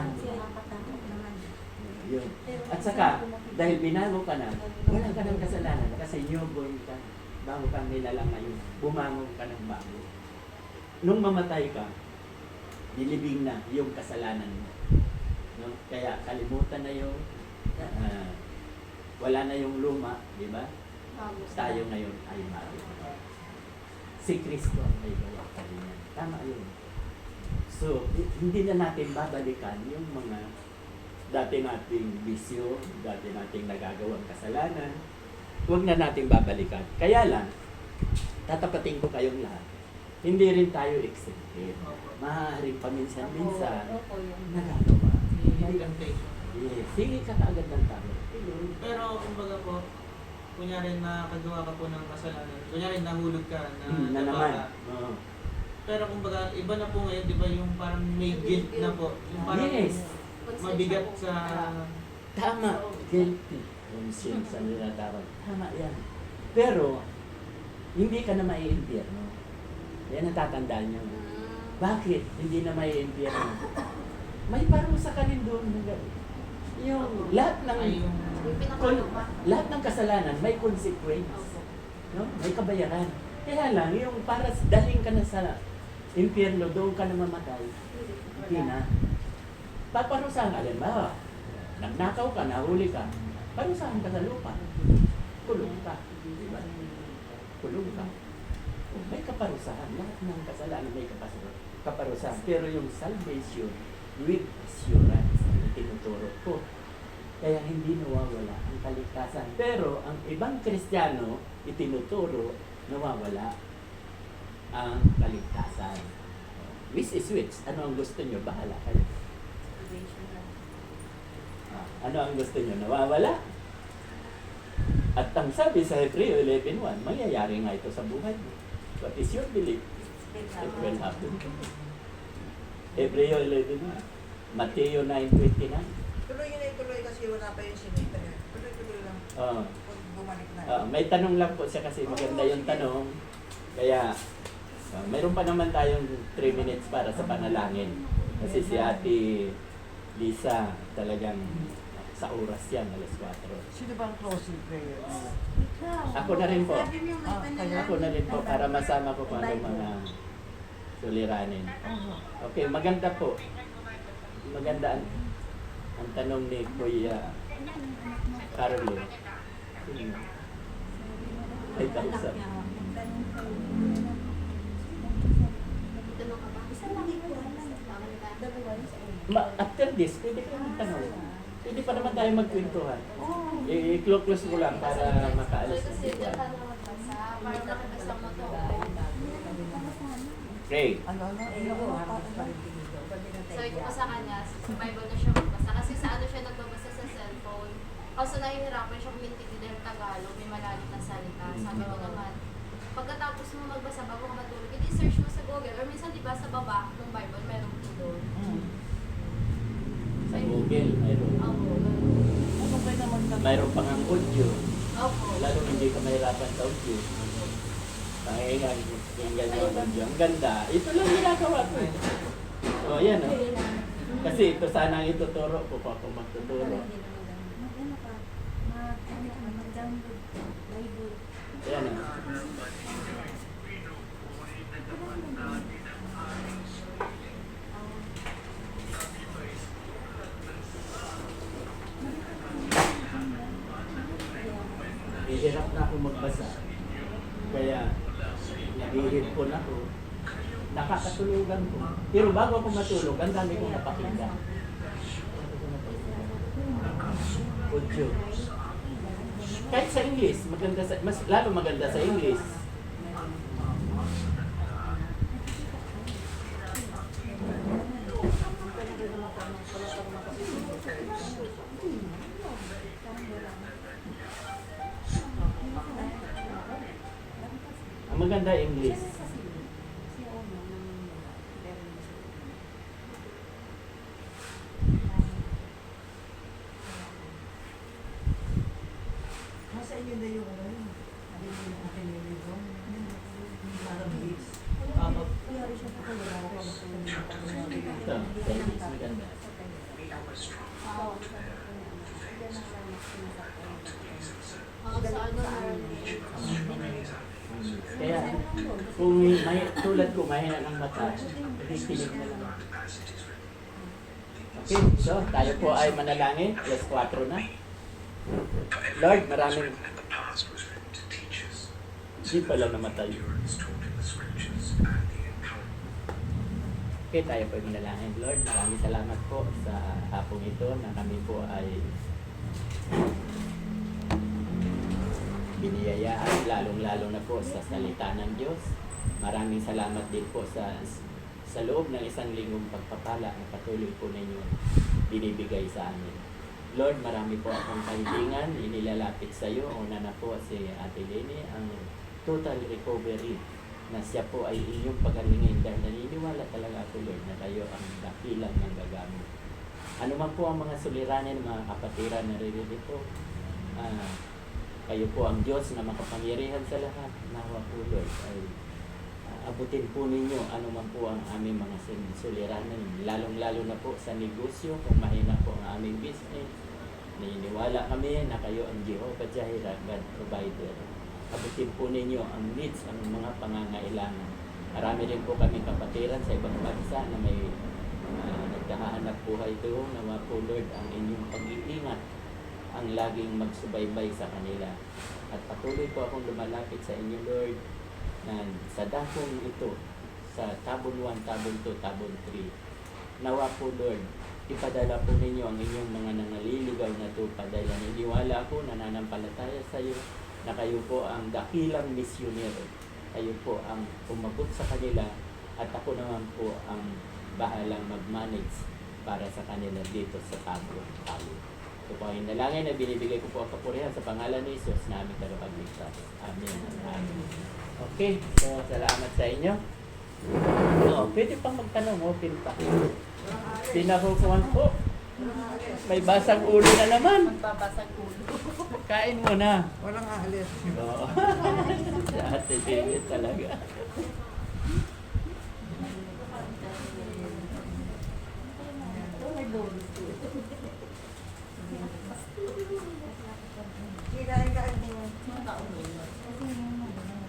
Yun. At saka, dahil binago ka na, wala ka ng kasalanan kasi newborn ka. Bago kang nilalang ngayon, bumangon ka ng bago. Nung mamatay ka, nilibing na yung kasalanan mo. No? Kaya kalimutan na yung, wala na yung luma, di ba? Tayo ngayon ay bago. Si Kristo ay gawa ka rin yan. Tama yun. So, hindi na natin babalikan yung mga dati nating bisyo, dati nating nagagawang kasalanan. Huwag na natin babalikan. Kaya lang, tatapatin ko kayong lahat. Hindi rin tayo exempted. Maaaring paminsan-minsan, Opo, yun. nagagawa. Yung temptation. Yes, sige ka kaagad ng tao. Pero kumbaga po, kunyari nakagawa ka po ng kasalanan, kunyari nahulog ka Na naman. nabaka. Oo. Pero kumbaga, iba na po ngayon, di ba yung parang may guilt na po. Yung parang Yes. mabigat sa... Tama. Guilty. Conscience ang tinatawag. Tama yan. Pero, hindi ka na maiimpyerno. Yan ang tatandaan nyo. Bakit? Hindi na maiimpyerno. May parusa ka rin doon. Yung lahat ng Ay, yung... lahat ng kasalanan may consequence. No? May kabayaran. Kaya lang, yung para daling ka na sa impyerno, doon ka na mamatay. Hindi na. Paparusahan ka rin ba? Nagnakaw ka, nahuli ka. Parusahan ka sa lupa. Kulong ka. Diba? Kulong ka. Oh, may kaparusahan. Lahat ng kasalanan may kaparusahan. Pero yung salvation with assurance, ang tinuturo ko. Kaya hindi nawawala ang kaligtasan. Pero ang ibang Kristiyano, itinuturo nawawala ang kaligtasan. Which is which? Ano ang gusto nyo? Bahala kayo. Salvation lang. Ano ang gusto nyo? Nawawala? At ang sabi sa Hebreo 11:1, mangyayari nga ito sa buhay mo. What is your belief? It will happen. Hebreo 11:1. Mateo 9:29. Tuloy yun ay tuloy kasi wala pa yung sinita niya. Tuloy-tuloy lang. Oh. Pag bumalik na. May tanong lang po siya kasi maganda yung tanong. Kaya, mayroon pa naman tayong 3 minutes para sa panalangin. Kasi si Ate Lisa talagang sa oras yan, alas 4. Sino ba ang closing prayer nila? Ikaw. Ako na rin po. Sabi niyo may panalangin. Ako na rin po para masama ko kung ano mga suliranin. Okay, maganda po. Maganda ang tanong ni Kuya Carlo. Sino? 5,000. Tanong ka ba? Isa lang ito. Dalawa yun sa una. After this, pwede kayo magtanong. Pwede pa naman tayo magkwentuhan. I-close ko lang para makaalis. So, kasi diyan ka na magbasa, para makabasa mo to. Pray. Ano? Sabi ko pa sa kanya, sa Bible na siya magbasa. Kasi sa ano siya nagbabasa sa cellphone. Kaso nahihirapan siya kumintindi dahil Tagalog, may malalim na salita. Sabi ko naman, pagkatapos mo magbasa bago ka matulog, i-search mo sa Google. Or minsan diba sa baba ng Bible, meron po doon. Sa Google, mayroon. Opo. Ano ba naman ka? Mayroon pang ang audio. Opo. Lalo hindi ka mahirapan sa audio. Pakinggan yung audio. Ang ganda. Ito lang ginagawa ko. O, yan o. Kasi ito sana ang ituturo ko pa ako magtuturo. Mag-ano ka? Mag-download ka. Bible. Yan o. Hirap na ako magbasa. Kaya nag-headphone ako. Nakakatulugan ko. Pero bago ako matulog, ang dami kong napakinggan. Audio. Kahit sa English, maganda sa, mas lalo maganda sa English. Ang maganda English. Nasa inyo na yung ano yun? Ano yung akin yung libro? Parang base. Kaya rin siya sa kanya. Ito, sa English maganda. Sa ano learning. Kaya kung may tulad ko mahina ng mata, kikinig na lang. Okay, so tayo po ay manalangin. Alas 4 na. Lord, maraming di pala namatay. Okay, tayo po ay manalangin. Lord, maraming salamat po sa hapong ito na kami po ay biniyayaan, lalong-lalo na po sa salita ng Diyos. Maraming salamat din po sa loob ng isang linggong pagpapala na patuloy po ninyo binibigay sa amin. Lord, marami po akong kahilingan, inilalapit sa iyo. Una na po si Ate Leni, ang total recovery na siya po ay inyong pagalingin dahil naniniwala talaga ako, Lord, na kayo ang dakilang ng gagamit. Ano man po ang mga suliranin, mga kapatiran na ririto, kayo po ang Diyos na makapangyarihan sa lahat. Nawa po, Lord, ay abutin po ninyo ano man po ang aming mga suliranin. Lalong-lalo na po sa negosyo, kung mahina po ang aming business. Naniniwala kami na kayo ang Jehovah Jireh, God Provider. Abutin po ninyo ang needs, ang mga pangangailangan. Marami rin po kami kapatiran sa ibang bansa na may nagkahanap buhay doon. Nawa po, Lord, ang inyong pag-iingat ang laging magsubaybay sa kanila. At patuloy po akong lumalapit sa inyo, Lord, na sa dakong ito, sa tabon 1, tabon 2, tabon 3, nawa po, Lord, ipadala po ninyo ang inyong mga nangaliligaw na tupad dahil naniniwala ako, nananampalataya sa iyo na kayo po ang dakilang misyonero. Kayo po ang umabot sa kanila at ako naman po ang bahalang mag-manage para sa kanila dito sa Tabo. Ito po ay nalangin na binibigay ko po ang kapurihan sa pangalan ni Jesus na aming tagapagligtas. Amen. Amen. Okay, so salamat sa inyo. Pwede pang magtanong, open pa. Pinakukuhan po. May basang ulo na naman. Magpapasag ulo. Kain mo na. Walang aalis. Oo. Sa ate David talaga. May bonus to. Kinain ka din. Mga taon. Kasi yung